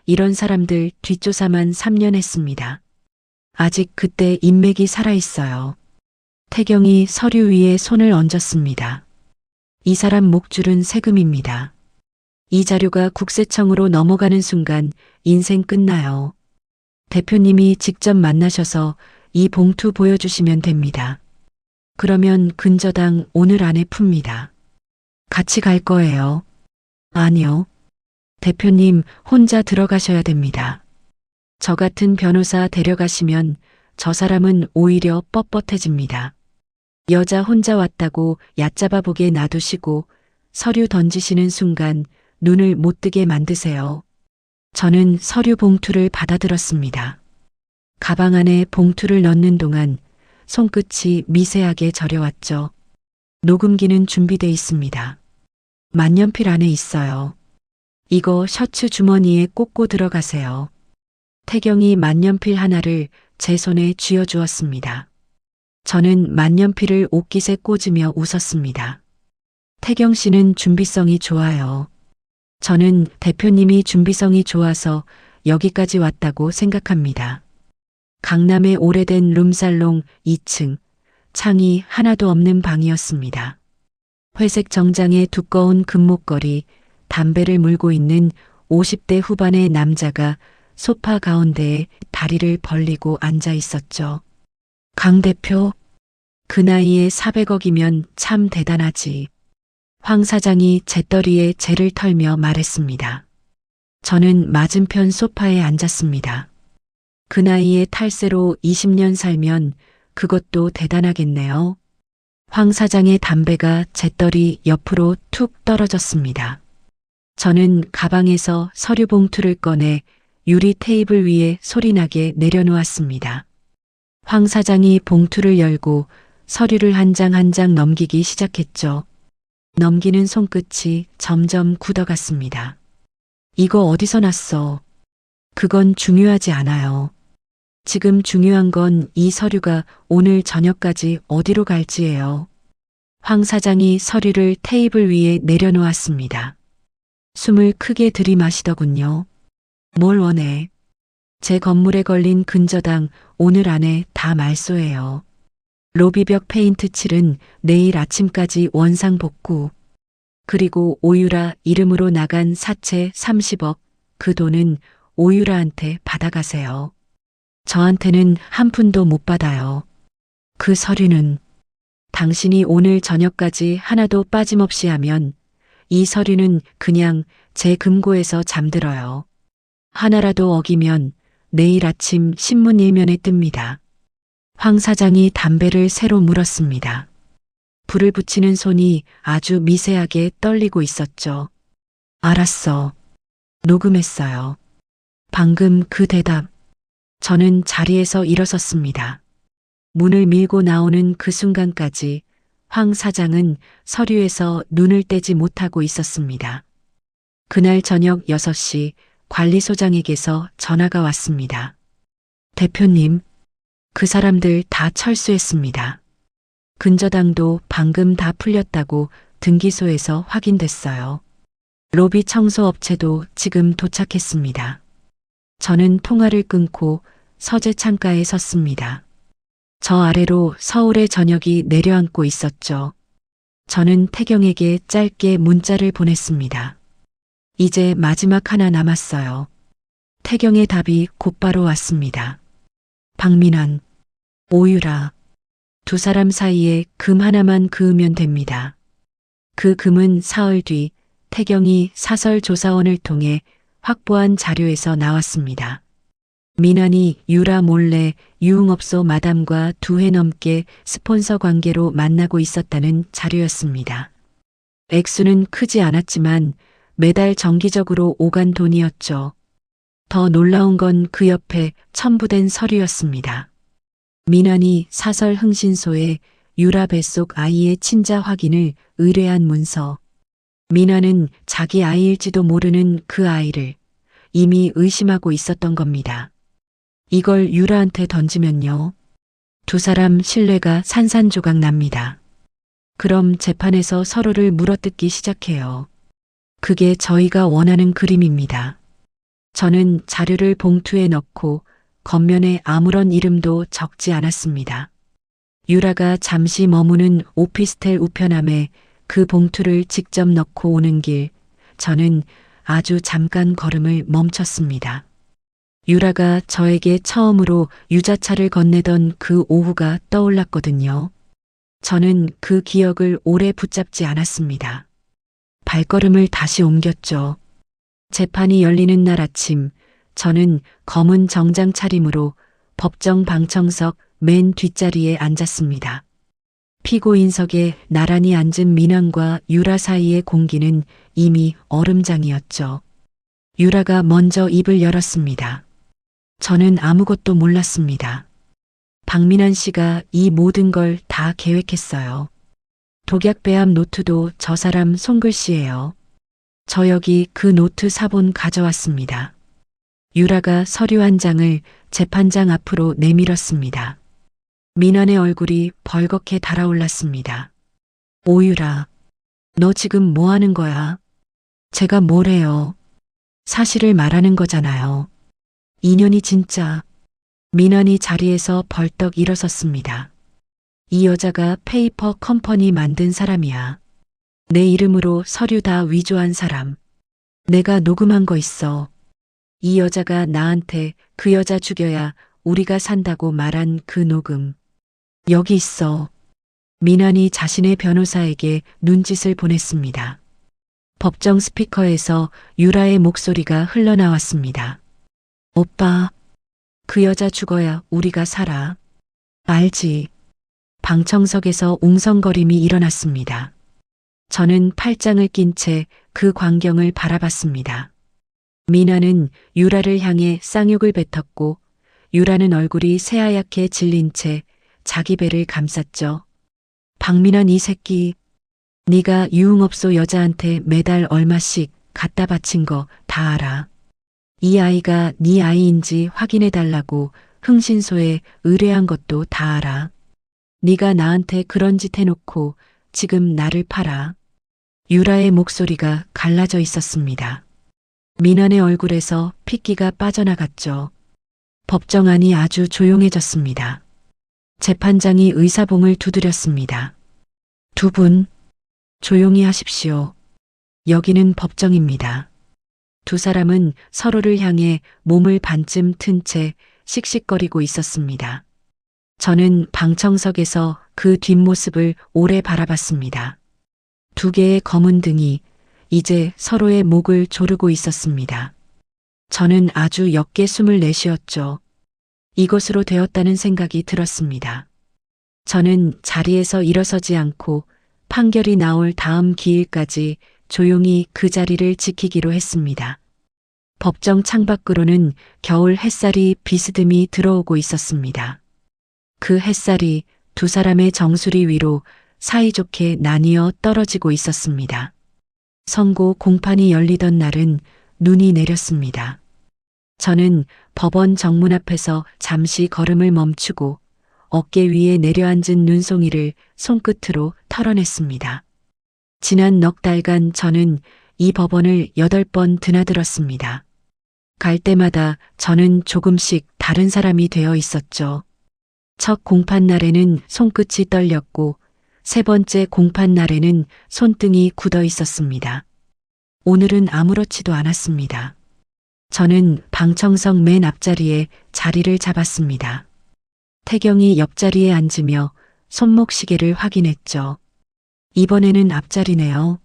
이런 사람들 뒷조사만 3년 했습니다. 아직 그때 인맥이 살아있어요. 태경이 서류 위에 손을 얹었습니다. 이 사람 목줄은 세금입니다. 이 자료가 국세청으로 넘어가는 순간 인생 끝나요. 대표님이 직접 만나셔서 이 봉투 보여주시면 됩니다. 그러면 근저당 오늘 안에 풉니다. 같이 갈 거예요. 아니요. 대표님 혼자 들어가셔야 됩니다. 저 같은 변호사 데려가시면 저 사람은 오히려 뻣뻣해집니다. 여자 혼자 왔다고 얕잡아 보게 놔두시고 서류 던지시는 순간 눈을 못 뜨게 만드세요. 저는 서류 봉투를 받아들었습니다. 가방 안에 봉투를 넣는 동안 손끝이 미세하게 저려왔죠. 녹음기는 준비돼 있습니다. 만년필 안에 있어요. 이거 셔츠 주머니에 꽂고 들어가세요. 태경이 만년필 하나를 제 손에 쥐어주었습니다. 저는 만년필을 옷깃에 꽂으며 웃었습니다. 태경 씨는 준비성이 좋아요. 저는 대표님이 준비성이 좋아서 여기까지 왔다고 생각합니다. 강남의 오래된 룸살롱 2층, 창이 하나도 없는 방이었습니다. 회색 정장에 두꺼운 금목걸이, 담배를 물고 있는 50대 후반의 남자가 소파 가운데에 다리를 벌리고 앉아 있었죠. 강 대표, 그 나이에 400억이면 참 대단하지. 황 사장이 재떨이에 재를 털며 말했습니다. 저는 맞은편 소파에 앉았습니다. 그 나이에 탈세로 20년 살면 그것도 대단하겠네요. 황 사장의 담배가 재떨이 옆으로 툭 떨어졌습니다. 저는 가방에서 서류 봉투를 꺼내 유리 테이블 위에 소리나게 내려놓았습니다. 황 사장이 봉투를 열고 서류를 한 장 한 장 넘기기 시작했죠. 넘기는 손끝이 점점 굳어갔습니다. 이거 어디서 났어? 그건 중요하지 않아요. 지금 중요한 건 이 서류가 오늘 저녁까지 어디로 갈지예요. 황 사장이 서류를 테이블 위에 내려놓았습니다. 숨을 크게 들이마시더군요. 뭘 원해? 제 건물에 걸린 근저당 오늘 안에 다 말소해요. 로비벽 페인트 칠은 내일 아침까지 원상 복구. 그리고 오유라 이름으로 나간 사채 30억, 그 돈은 오유라한테 받아가세요. 저한테는 한 푼도 못 받아요. 그 서류는 당신이 오늘 저녁까지 하나도 빠짐없이 하면 이 서류는 그냥 제 금고에서 잠들어요. 하나라도 어기면 내일 아침 신문 일면에 뜹니다. 황 사장이 담배를 새로 물었습니다. 불을 붙이는 손이 아주 미세하게 떨리고 있었죠. 알았어. 녹음했어요. 방금 그 대답. 저는 자리에서 일어섰습니다. 문을 밀고 나오는 그 순간까지 황 사장은 서류에서 눈을 떼지 못하고 있었습니다. 그날 저녁 6시 관리소장에게서 전화가 왔습니다. 대표님, 그 사람들 다 철수했습니다. 근저당도 방금 다 풀렸다고 등기소에서 확인됐어요. 로비 청소업체도 지금 도착했습니다. 저는 통화를 끊고 서재 창가에 섰습니다. 저 아래로 서울의 저녁이 내려앉고 있었죠. 저는 태경에게 짧게 문자를 보냈습니다. 이제 마지막 하나 남았어요. 태경의 답이 곧바로 왔습니다. 박민환, 오유라, 두 사람 사이에 금 하나만 그으면 됩니다. 그 금은 사흘 뒤 태경이 사설조사원을 통해 확보한 자료에서 나왔습니다. 민환이 유라 몰래 유흥업소 마담과 2회 넘게 스폰서 관계로 만나고 있었다는 자료였습니다. 액수는 크지 않았지만 매달 정기적으로 오간 돈이었죠. 더 놀라운 건 그 옆에 첨부된 서류였습니다. 민환이 사설 흥신소에 유라 뱃속 아이의 친자 확인을 의뢰한 문서. 민환은 자기 아이일지도 모르는 그 아이를 이미 의심하고 있었던 겁니다. 이걸 유라한테 던지면요. 두 사람 신뢰가 산산조각 납니다. 그럼 재판에서 서로를 물어뜯기 시작해요. 그게 저희가 원하는 그림입니다. 저는 자료를 봉투에 넣고 겉면에 아무런 이름도 적지 않았습니다. 유라가 잠시 머무는 오피스텔 우편함에 그 봉투를 직접 넣고 오는 길, 저는 아주 잠깐 걸음을 멈췄습니다. 유라가 저에게 처음으로 유자차를 건네던 그 오후가 떠올랐거든요. 저는 그 기억을 오래 붙잡지 않았습니다. 발걸음을 다시 옮겼죠. 재판이 열리는 날 아침, 저는 검은 정장 차림으로 법정 방청석 맨 뒷자리에 앉았습니다. 피고인석에 나란히 앉은 민환과 유라 사이의 공기는 이미 얼음장이었죠. 유라가 먼저 입을 열었습니다. 저는 아무것도 몰랐습니다. 박민환 씨가 이 모든 걸 다 계획했어요. 독약배합 노트도 저 사람 손글씨예요. 저 여기 그 노트 사본 가져왔습니다. 유라가 서류 한 장을 재판장 앞으로 내밀었습니다. 민환의 얼굴이 벌겋게 달아올랐습니다. 오유라, 너 지금 뭐 하는 거야? 제가 뭘 해요? 사실을 말하는 거잖아요. 인연이 진짜. 민환이 자리에서 벌떡 일어섰습니다. 이 여자가 페이퍼 컴퍼니 만든 사람이야. 내 이름으로 서류 다 위조한 사람. 내가 녹음한 거 있어. 이 여자가 나한테 그 여자 죽여야 우리가 산다고 말한 그 녹음. 여기 있어. 민환이 자신의 변호사에게 눈짓을 보냈습니다. 법정 스피커에서 유라의 목소리가 흘러나왔습니다. 오빠, 그 여자 죽어야 우리가 살아. 알지? 방청석에서 웅성거림이 일어났습니다. 저는 팔짱을 낀 채 그 광경을 바라봤습니다. 민환은 유라를 향해 쌍욕을 뱉었고 유라는 얼굴이 새하얗게 질린 채 자기 배를 감쌌죠. 박민환 이 새끼, 네가 유흥업소 여자한테 매달 얼마씩 갖다 바친 거 다 알아. 이 아이가 네 아이인지 확인해달라고 흥신소에 의뢰한 것도 다 알아. 네가 나한테 그런 짓 해놓고 지금 나를 팔아. 유라의 목소리가 갈라져 있었습니다. 민환의 얼굴에서 핏기가 빠져나갔죠. 법정 안이 아주 조용해졌습니다. 재판장이 의사봉을 두드렸습니다. 두 분, 조용히 하십시오. 여기는 법정입니다. 두 사람은 서로를 향해 몸을 반쯤 튼 채 씩씩거리고 있었습니다. 저는 방청석에서 그 뒷모습을 오래 바라봤습니다. 두 개의 검은 등이 이제 서로의 목을 조르고 있었습니다. 저는 아주 옅게 숨을 내쉬었죠. 이것으로 되었다는 생각이 들었습니다. 저는 자리에서 일어서지 않고 판결이 나올 다음 기일까지 조용히 그 자리를 지키기로 했습니다. 법정 창밖으로는 겨울 햇살이 비스듬히 들어오고 있었습니다. 그 햇살이 두 사람의 정수리 위로 사이좋게 나뉘어 떨어지고 있었습니다. 선고 공판이 열리던 날은 눈이 내렸습니다. 저는 법원 정문 앞에서 잠시 걸음을 멈추고 어깨 위에 내려앉은 눈송이를 손끝으로 털어냈습니다. 지난 넉 달간 저는 이 법원을 8번 드나들었습니다. 갈 때마다 저는 조금씩 다른 사람이 되어 있었죠. 첫 공판 날에는 손끝이 떨렸고 3번째 공판 날에는 손등이 굳어 있었습니다. 오늘은 아무렇지도 않았습니다. 저는 방청석 맨 앞자리에 자리를 잡았습니다. 태경이 옆자리에 앉으며 손목시계를 확인했죠. 이번에는 앞자리네요.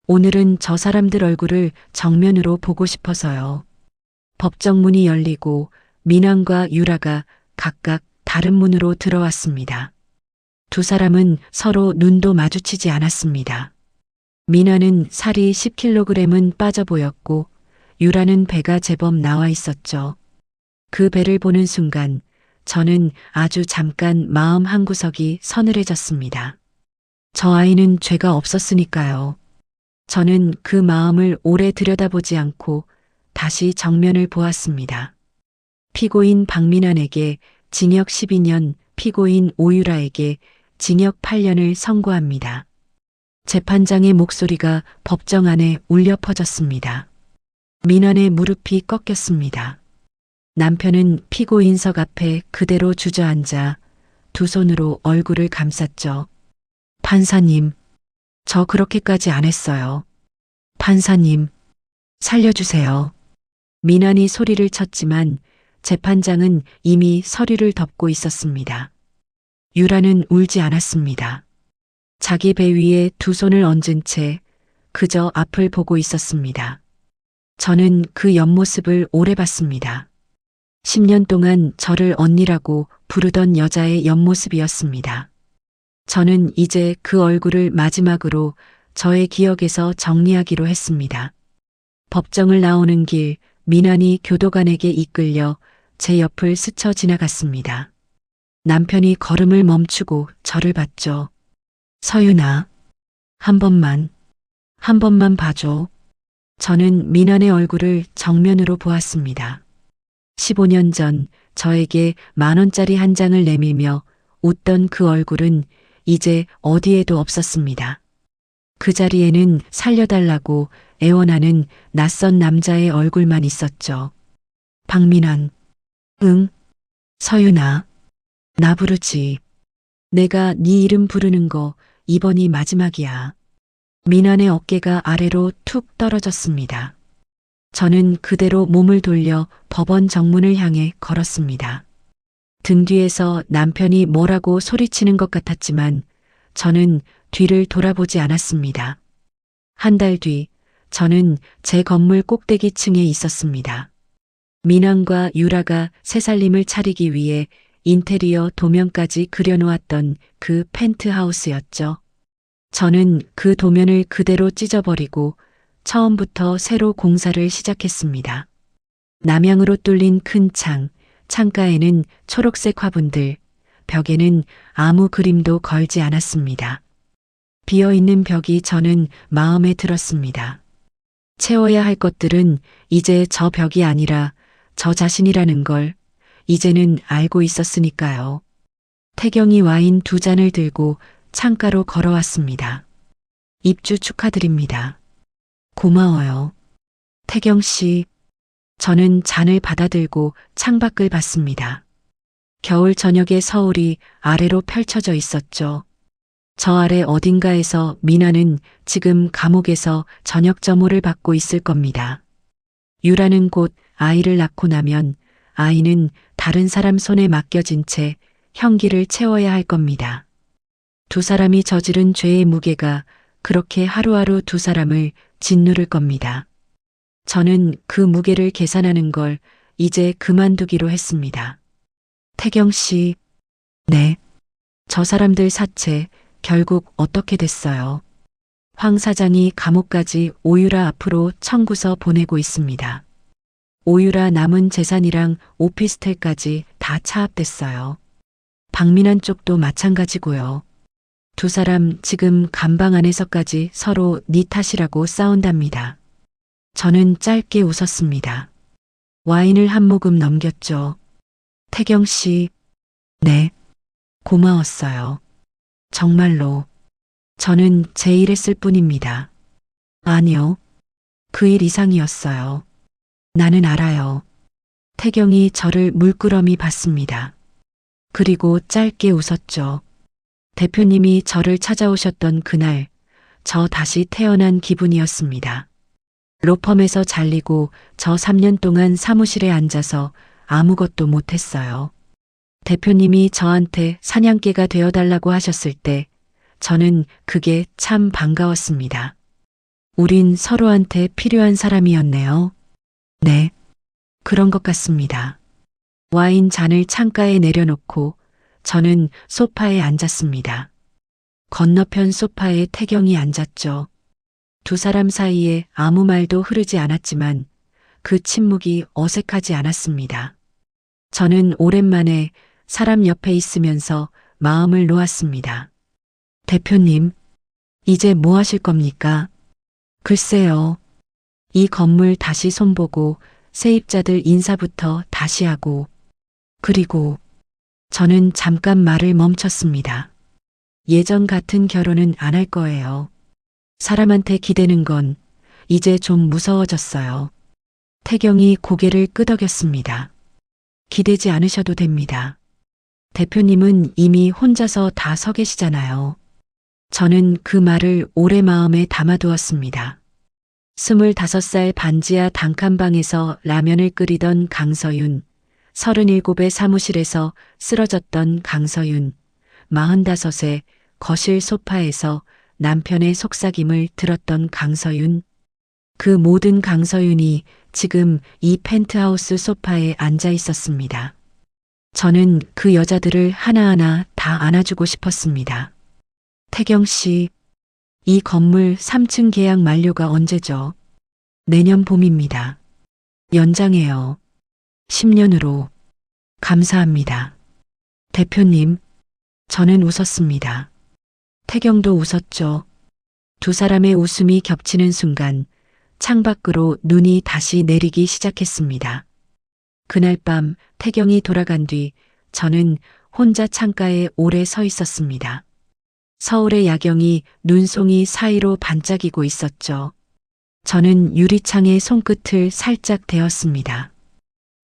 오늘은 저 사람들 얼굴을 정면으로 보고 싶어서요. 법정 문이 열리고 민환과 유라가 각각 다른 문으로 들어왔습니다. 두 사람은 서로 눈도 마주치지 않았습니다. 민환은 살이 10kg은 빠져 보였고 유라는 배가 제법 나와 있었죠. 그 배를 보는 순간 저는 아주 잠깐 마음 한구석이 서늘해졌습니다. 저 아이는 죄가 없었으니까요. 저는 그 마음을 오래 들여다보지 않고 다시 정면을 보았습니다. 피고인 박민환에게 징역 12년, 피고인 오유라에게 징역 8년을 선고합니다. 재판장의 목소리가 법정 안에 울려 퍼졌습니다. 민환의 무릎이 꺾였습니다. 남편은 피고인석 앞에 그대로 주저앉아 두 손으로 얼굴을 감쌌죠. 판사님, 저 그렇게까지 안 했어요. 판사님, 살려주세요. 민환이 소리를 쳤지만 재판장은 이미 서류를 덮고 있었습니다. 유라는 울지 않았습니다. 자기 배 위에 두 손을 얹은 채 그저 앞을 보고 있었습니다. 저는 그 옆모습을 오래 봤습니다. 10년 동안 저를 언니라고 부르던 여자의 옆모습이었습니다. 저는 이제 그 얼굴을 마지막으로 저의 기억에서 정리하기로 했습니다. 법정을 나오는 길, 민환이 교도관에게 이끌려 제 옆을 스쳐 지나갔습니다. 남편이 걸음을 멈추고 저를 봤죠. 서윤아, 한 번만 봐줘. 저는 민환의 얼굴을 정면으로 보았습니다. 15년 전 저에게 10,000원짜리 한 장을 내밀며 웃던 그 얼굴은 이제 어디에도 없었습니다. 그 자리에는 살려달라고 애원하는 낯선 남자의 얼굴만 있었죠. 박민환, 응, 서윤아, 나 부르지. 내가 네 이름 부르는 거 이번이 마지막이야. 민환의 어깨가 아래로 툭 떨어졌습니다. 저는 그대로 몸을 돌려 법원 정문을 향해 걸었습니다. 등 뒤에서 남편이 뭐라고 소리치는 것 같았지만 저는 뒤를 돌아보지 않았습니다. 한 달 뒤 저는 제 건물 꼭대기층에 있었습니다. 민환과 유라가 새살림을 차리기 위해 인테리어 도면까지 그려놓았던 그 펜트하우스였죠. 저는 그 도면을 그대로 찢어버리고 처음부터 새로 공사를 시작했습니다. 남향으로 뚫린 큰 창가에는 초록색 화분들, 벽에는 아무 그림도 걸지 않았습니다. 비어있는 벽이 저는 마음에 들었습니다. 채워야 할 것들은 이제 저 벽이 아니라 저 자신이라는 걸 이제는 알고 있었으니까요. 태경이 와인 2잔을 들고 창가로 걸어왔습니다. 입주 축하드립니다. 고마워요. 태경 씨. 저는 잔을 받아들고 창밖을 봤습니다. 겨울 저녁의 서울이 아래로 펼쳐져 있었죠. 저 아래 어딘가에서 미나는 지금 감옥에서 저녁 점호를 받고 있을 겁니다. 유라는 곧 아이를 낳고 나면 아이는 다른 사람 손에 맡겨진 채 형기를 채워야 할 겁니다. 두 사람이 저지른 죄의 무게가 그렇게 하루하루 두 사람을 짓누를 겁니다. 저는 그 무게를 계산하는 걸 이제 그만두기로 했습니다. 태경 씨, 네. 저 사람들 사체 결국 어떻게 됐어요? 황 사장이 감옥까지 오유라 앞으로 청구서 보내고 있습니다. 오유라 남은 재산이랑 오피스텔까지 다 차압됐어요. 박민환 쪽도 마찬가지고요. 두 사람 지금 감방 안에서까지 서로 네 탓이라고 싸운답니다. 저는 짧게 웃었습니다. 와인을 한 모금 넘겼죠. 태경 씨, 네. 고마웠어요. 정말로. 저는 제 일 했을 뿐입니다. 아니요. 그 일 이상이었어요. 나는 알아요. 태경이 저를 물끄러미 봤습니다. 그리고 짧게 웃었죠. 대표님이 저를 찾아오셨던 그날, 저 다시 태어난 기분이었습니다. 로펌에서 잘리고 저 3년 동안 사무실에 앉아서 아무것도 못했어요. 대표님이 저한테 사냥개가 되어달라고 하셨을 때 저는 그게 참 반가웠습니다. 우린 서로한테 필요한 사람이었네요. 네, 그런 것 같습니다. 와인 잔을 창가에 내려놓고 저는 소파에 앉았습니다. 건너편 소파에 태경이 앉았죠. 두 사람 사이에 아무 말도 흐르지 않았지만 그 침묵이 어색하지 않았습니다. 저는 오랜만에 사람 옆에 있으면서 마음을 놓았습니다. 대표님, 이제 뭐 하실 겁니까? 글쎄요. 이 건물 다시 손보고 세입자들 인사부터 다시 하고, 그리고 저는 잠깐 말을 멈췄습니다. 예전 같은 결혼은 안 할 거예요. 사람한테 기대는 건 이제 좀 무서워졌어요. 태경이 고개를 끄덕였습니다. 기대지 않으셔도 됩니다. 대표님은 이미 혼자서 다 서 계시잖아요. 저는 그 말을 오래 마음에 담아두었습니다. 25살 반지하 단칸방에서 라면을 끓이던 강서윤, 37의 사무실에서 쓰러졌던 강서윤, 45세 거실 소파에서 남편의 속삭임을 들었던 강서윤. 그 모든 강서윤이 지금 이 펜트하우스 소파에 앉아 있었습니다. 저는 그 여자들을 하나하나 다 안아주고 싶었습니다. 태경 씨, 이 건물 3층 계약 만료가 언제죠? 내년 봄입니다. 연장해요. 10년으로. 감사합니다. 대표님, 저는 웃었습니다. 태경도 웃었죠. 두 사람의 웃음이 겹치는 순간 창밖으로 눈이 다시 내리기 시작했습니다. 그날 밤 태경이 돌아간 뒤 저는 혼자 창가에 오래 서 있었습니다. 서울의 야경이 눈송이 사이로 반짝이고 있었죠. 저는 유리창에 손끝을 살짝 대었습니다.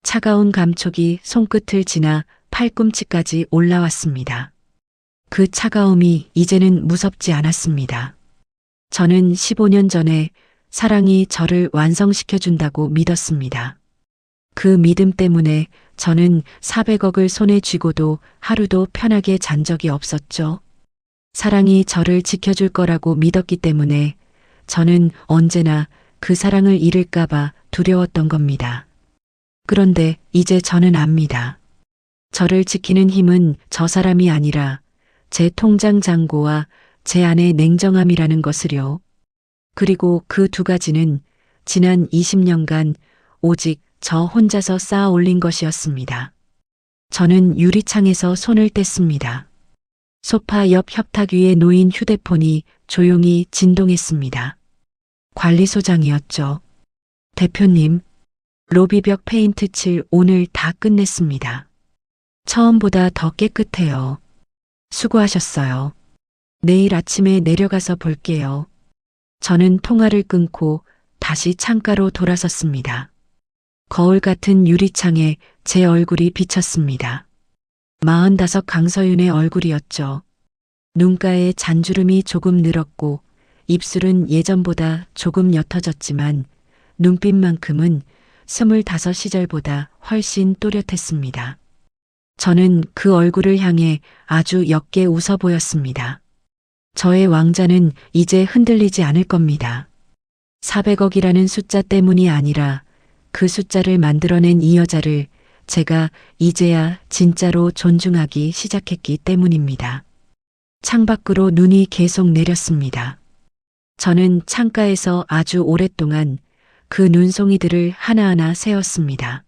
차가운 감촉이 손끝을 지나 팔꿈치까지 올라왔습니다. 그 차가움이 이제는 무섭지 않았습니다. 저는 15년 전에 사랑이 저를 완성시켜준다고 믿었습니다. 그 믿음 때문에 저는 400억을 손에 쥐고도 하루도 편하게 잔 적이 없었죠. 사랑이 저를 지켜줄 거라고 믿었기 때문에 저는 언제나 그 사랑을 잃을까봐 두려웠던 겁니다. 그런데 이제 저는 압니다. 저를 지키는 힘은 저 사람이 아니라 제 통장 잔고와 제 안의 냉정함이라는 것을요. 그리고 그 두 가지는 지난 20년간 오직 저 혼자서 쌓아 올린 것이었습니다. 저는 유리창에서 손을 뗐습니다. 소파 옆 협탁 위에 놓인 휴대폰이 조용히 진동했습니다. 관리소장이었죠. 대표님, 로비벽 페인트 칠 오늘 다 끝냈습니다. 처음보다 더 깨끗해요. 수고하셨어요. 내일 아침에 내려가서 볼게요. 저는 통화를 끊고 다시 창가로 돌아섰습니다. 거울 같은 유리창에 제 얼굴이 비쳤습니다. 45 강서윤의 얼굴이었죠. 눈가에 잔주름이 조금 늘었고 입술은 예전보다 조금 옅어졌지만 눈빛만큼은 25시절보다 훨씬 또렷했습니다. 저는 그 얼굴을 향해 아주 옅게 웃어 보였습니다. 저의 왕자는 이제 흔들리지 않을 겁니다. 400억이라는 숫자 때문이 아니라 그 숫자를 만들어낸 이 여자를 제가 이제야 진짜로 존중하기 시작했기 때문입니다. 창밖으로 눈이 계속 내렸습니다. 저는 창가에서 아주 오랫동안 그 눈송이들을 하나하나 세었습니다.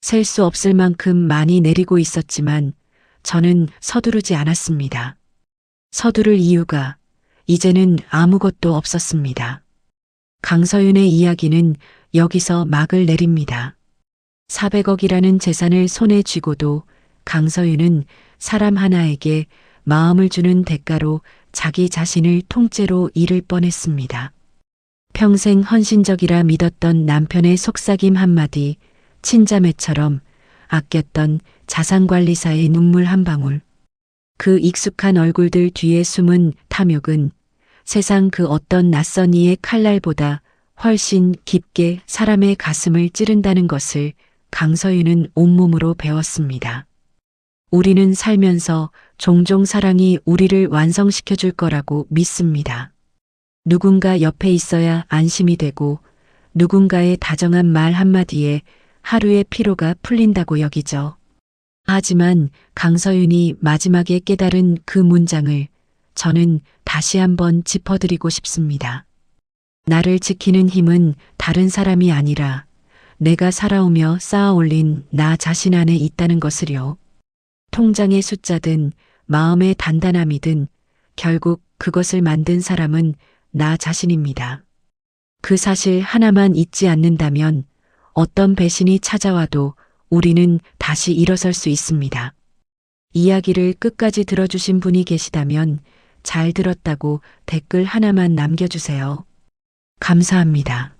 셀 수 없을 만큼 많이 내리고 있었지만 저는 서두르지 않았습니다. 서두를 이유가 이제는 아무것도 없었습니다. 강서윤의 이야기는 여기서 막을 내립니다. 400억이라는 재산을 손에 쥐고도 강서윤은 사람 하나에게 마음을 주는 대가로 자기 자신을 통째로 잃을 뻔했습니다. 평생 헌신적이라 믿었던 남편의 속삭임 한마디, 친자매처럼 아꼈던 자산관리사의 눈물 한 방울. 그 익숙한 얼굴들 뒤에 숨은 탐욕은 세상 그 어떤 낯선 이의 칼날보다 훨씬 깊게 사람의 가슴을 찌른다는 것을 강서윤은 온몸으로 배웠습니다. 우리는 살면서 종종 사랑이 우리를 완성시켜 줄 거라고 믿습니다. 누군가 옆에 있어야 안심이 되고 누군가의 다정한 말 한마디에 하루의 피로가 풀린다고 여기죠. 하지만 강서윤이 마지막에 깨달은 그 문장을 저는 다시 한번 짚어드리고 싶습니다. 나를 지키는 힘은 다른 사람이 아니라 내가 살아오며 쌓아 올린 나 자신 안에 있다는 것을요. 통장의 숫자든 마음의 단단함이든 결국 그것을 만든 사람은 나 자신입니다. 그 사실 하나만 잊지 않는다면 어떤 배신이 찾아와도 우리는 다시 일어설 수 있습니다. 이야기를 끝까지 들어주신 분이 계시다면 잘 들었다고 댓글 하나만 남겨주세요. 감사합니다.